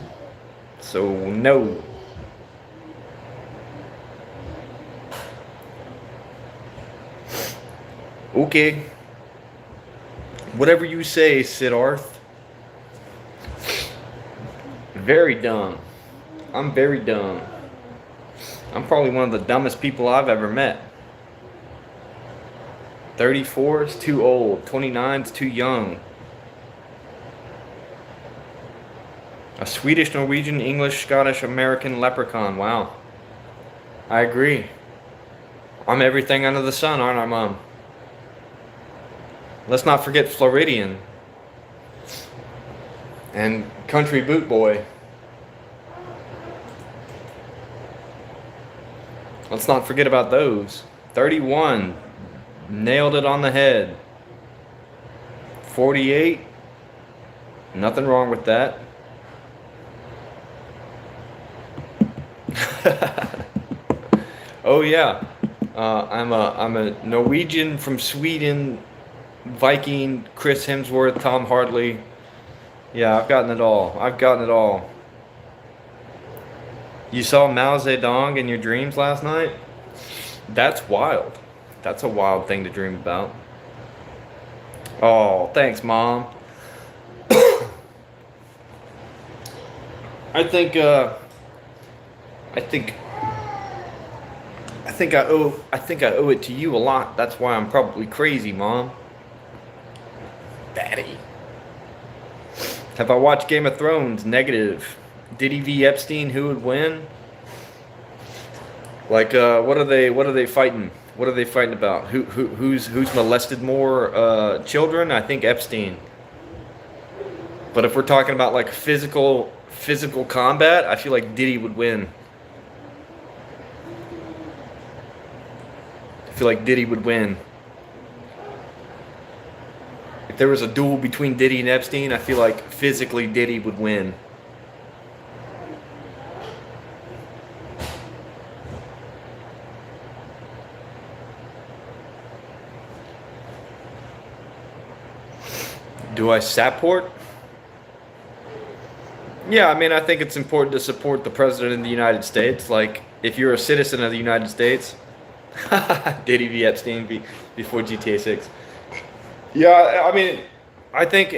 so no. Okay. Whatever you say, Siddharth. Very dumb. I'm very dumb. I'm probably one of the dumbest people I've ever met. 34 is too old. 29 is too young. A Swedish, Norwegian, English, Scottish, American leprechaun. Wow. I agree. I'm everything under the sun, aren't I, Mom? Let's not forget Floridian. And Country Boot Boy. Let's not forget about those. 31. Nailed it on the head. 48. Nothing wrong with that. Oh yeah. I'm a Norwegian from Sweden. Viking, Chris Hemsworth, Tom Hardy. Yeah, I've gotten it all. I've gotten it all. You saw Mao Zedong in your dreams last night? That's wild. That's a wild thing to dream about. Oh, thanks, Mom. I think, I think, I think I owe it to you a lot. That's why I'm probably crazy, Mom. Daddy. Have I watched Game of Thrones? Negative. Diddy v. Epstein, who would win? Like, what are they fighting? What are they fighting about? Who's molested more children? I think Epstein. But if we're talking about like physical combat, I feel like Diddy would win. I feel like Diddy would win. If there was a duel between Diddy and Epstein, I feel like physically Diddy would win. Do I support? Yeah, I mean, I think it's important to support the President of the United States. Like, if you're a citizen of the United States, Diddy v. Epstein before GTA 6. Yeah, I mean, I think I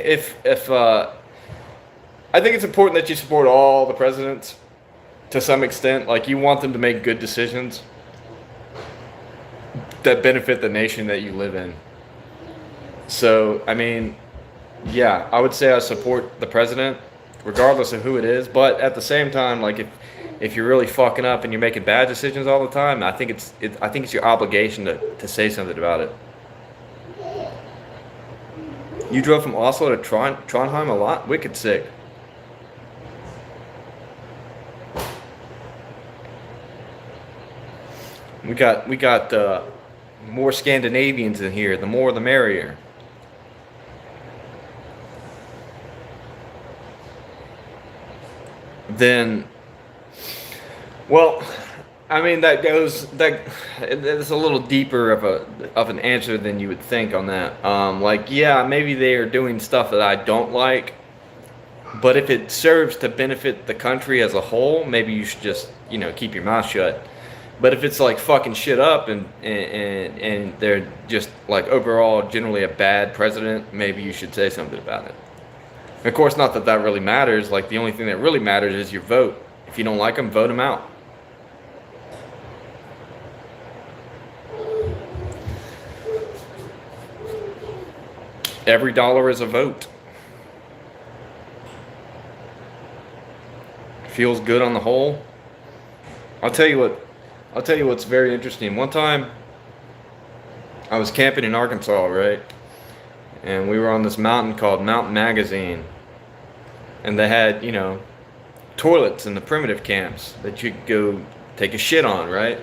think it's important that you support all the presidents to some extent. Like, you want them to make good decisions that benefit the nation that you live in. So, I mean, yeah, I would say I support the president, regardless of who it is. But at the same time, like if you're really fucking up and you're making bad decisions all the time, I think it's your obligation to say something about it. You drove from Oslo to Trondheim a lot? Wicked sick. We got more Scandinavians in here. The more the merrier. Then, well, I mean that it's a little deeper of an answer than you would think on that. Like, yeah, maybe they are doing stuff that I don't like, but if it serves to benefit the country as a whole, maybe you should just keep your mouth shut. But if it's like fucking shit up and they're just like overall generally a bad president, maybe you should say something about it. Of course, not that that really matters. Like, the only thing that really matters is your vote. If you don't like them, vote them out. Every dollar is a vote. Feels good on the whole. I'll tell you what's very interesting. One time, I was camping in Arkansas, right? And we were on this mountain called Mountain Magazine. And they had, toilets in the primitive camps that you could go take a shit on, right?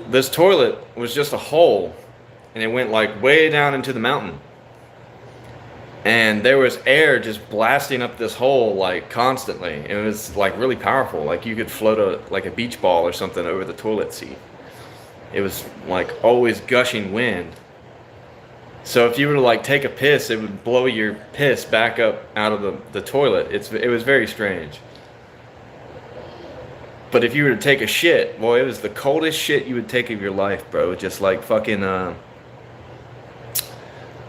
This toilet was just a hole, and it went like way down into the mountain. And there was air just blasting up this hole like constantly. It was like really powerful. Like you could float like a beach ball or something over the toilet seat. It was like always gushing wind. So if you were to like take a piss, it would blow your piss back up out of the toilet. It was very strange. But if you were to take a shit, boy, it was the coldest shit you would take of your life, bro. Just like fucking,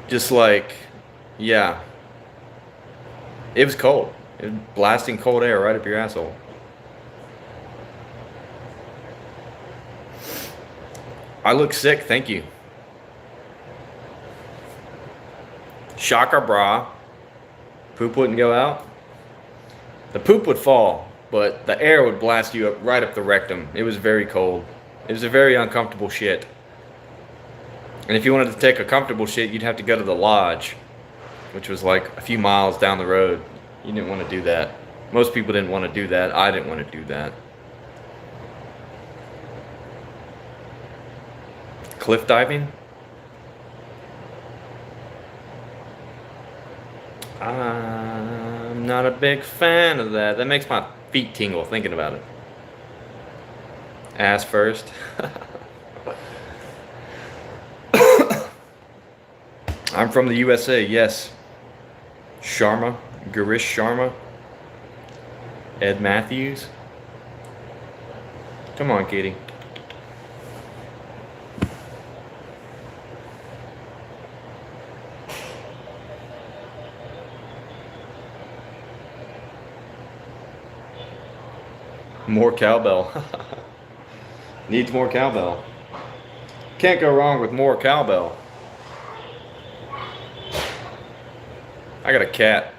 just like, yeah. It was cold. It was blasting cold air right up your asshole. I look sick, thank you. Shocker bra. Poop wouldn't go out. The poop would fall, but the air would blast you up right up the rectum. It was very cold. It was a very uncomfortable shit. And if you wanted to take a comfortable shit, you'd have to go to the lodge, which was like a few miles down the road. You didn't want to do that. Most people didn't want to do that. I didn't want to do that. Cliff diving? I'm not a big fan of that. That makes my feet tingle thinking about it. Ass first. I'm from the USA, yes. Sharma, Girish Sharma, Ed Matthews. Come on, kitty. More cowbell. Needs more cowbell. Can't go wrong with more cowbell. I got a cat.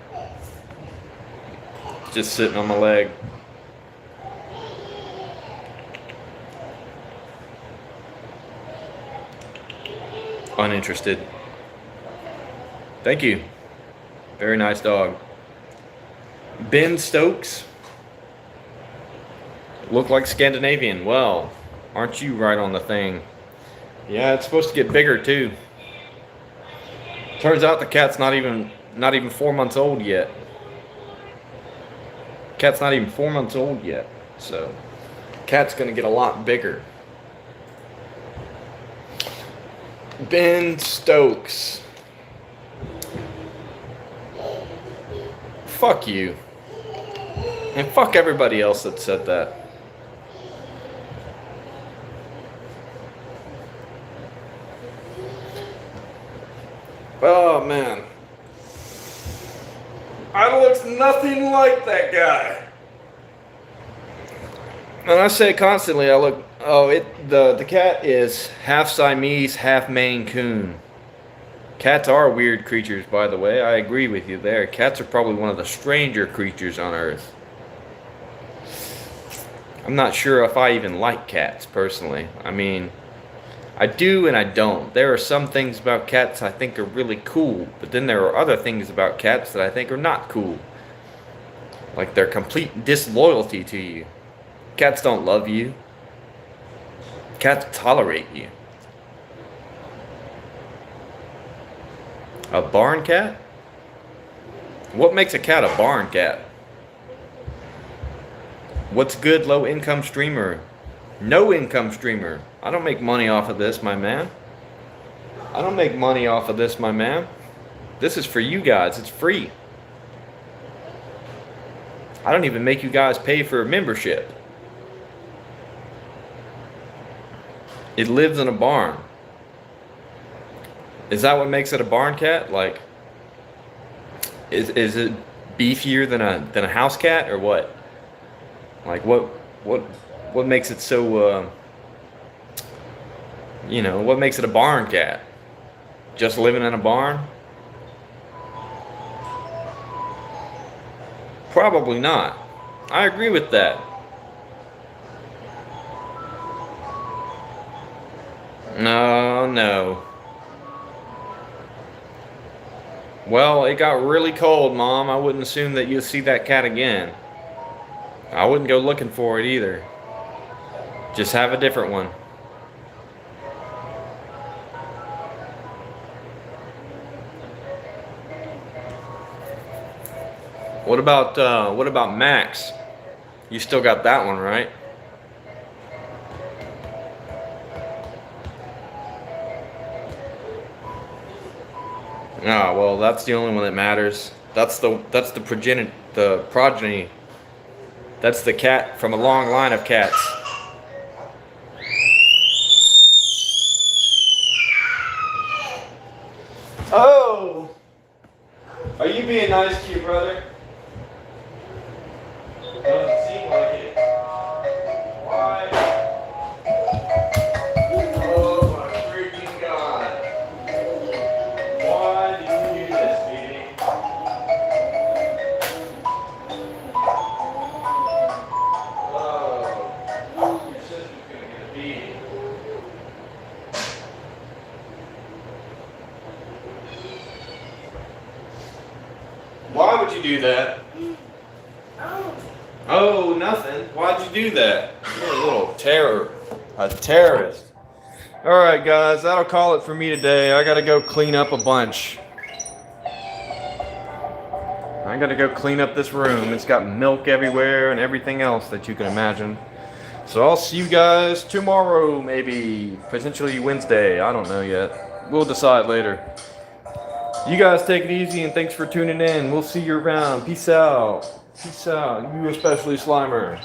Just sitting on my leg. Uninterested. Thank you. Very nice dog. Ben Stokes. Look like Scandinavian. Well, aren't you right on the thing? Yeah, it's supposed to get bigger too. Turns out the cat's not even 4 months old yet. Cat's not even 4 months old yet. So, cat's gonna get a lot bigger. Ben Stokes. Fuck you. And fuck everybody else that said that. Oh man. I look nothing like that guy. And I say constantly, the cat is half Siamese, half Maine Coon. Cats are weird creatures, by the way. I agree with you there. Cats are probably one of the stranger creatures on earth. I'm not sure if I even like cats, personally. I mean, I do and I don't. There are some things about cats I think are really cool, but then there are other things about cats that I think are not cool. Like their complete disloyalty to you. Cats don't love you. Cats tolerate you. A barn cat? What makes a cat a barn cat? What's good low income streamer? No income streamer. I don't make money off of this, my man. I don't make money off of this, my man. This is for you guys. It's free. I don't even make you guys pay for a membership. It lives in a barn. Is that what makes it a barn cat? Like, is it beefier than a house cat or what? Like what makes it so what makes it a barn cat? Just living in a barn? Probably not. I agree with that. No. Well, it got really cold, Mom. I wouldn't assume that you'll see that cat again. I wouldn't go looking for it either. Just have a different one. What about Max? You still got that one, right? Ah, well, that's the only one that matters. That's the progeny. That's the cat from a long line of cats. Oh! Are you being nice to your brother? Doesn't seem like it. Why? Oh my freaking God. Why did you do this, baby? Oh, your sister's gonna get a beating. Why would you do that? Oh, nothing. Why'd you do that? You're a little a terrorist. Alright guys, that'll call it for me today. I gotta go clean up a bunch. I gotta go clean up this room. It's got milk everywhere and everything else that you can imagine. So I'll see you guys tomorrow, maybe. Potentially Wednesday. I don't know yet. We'll decide later. You guys take it easy and thanks for tuning in. We'll see you around. Peace out. Peace out. You especially, Slimer.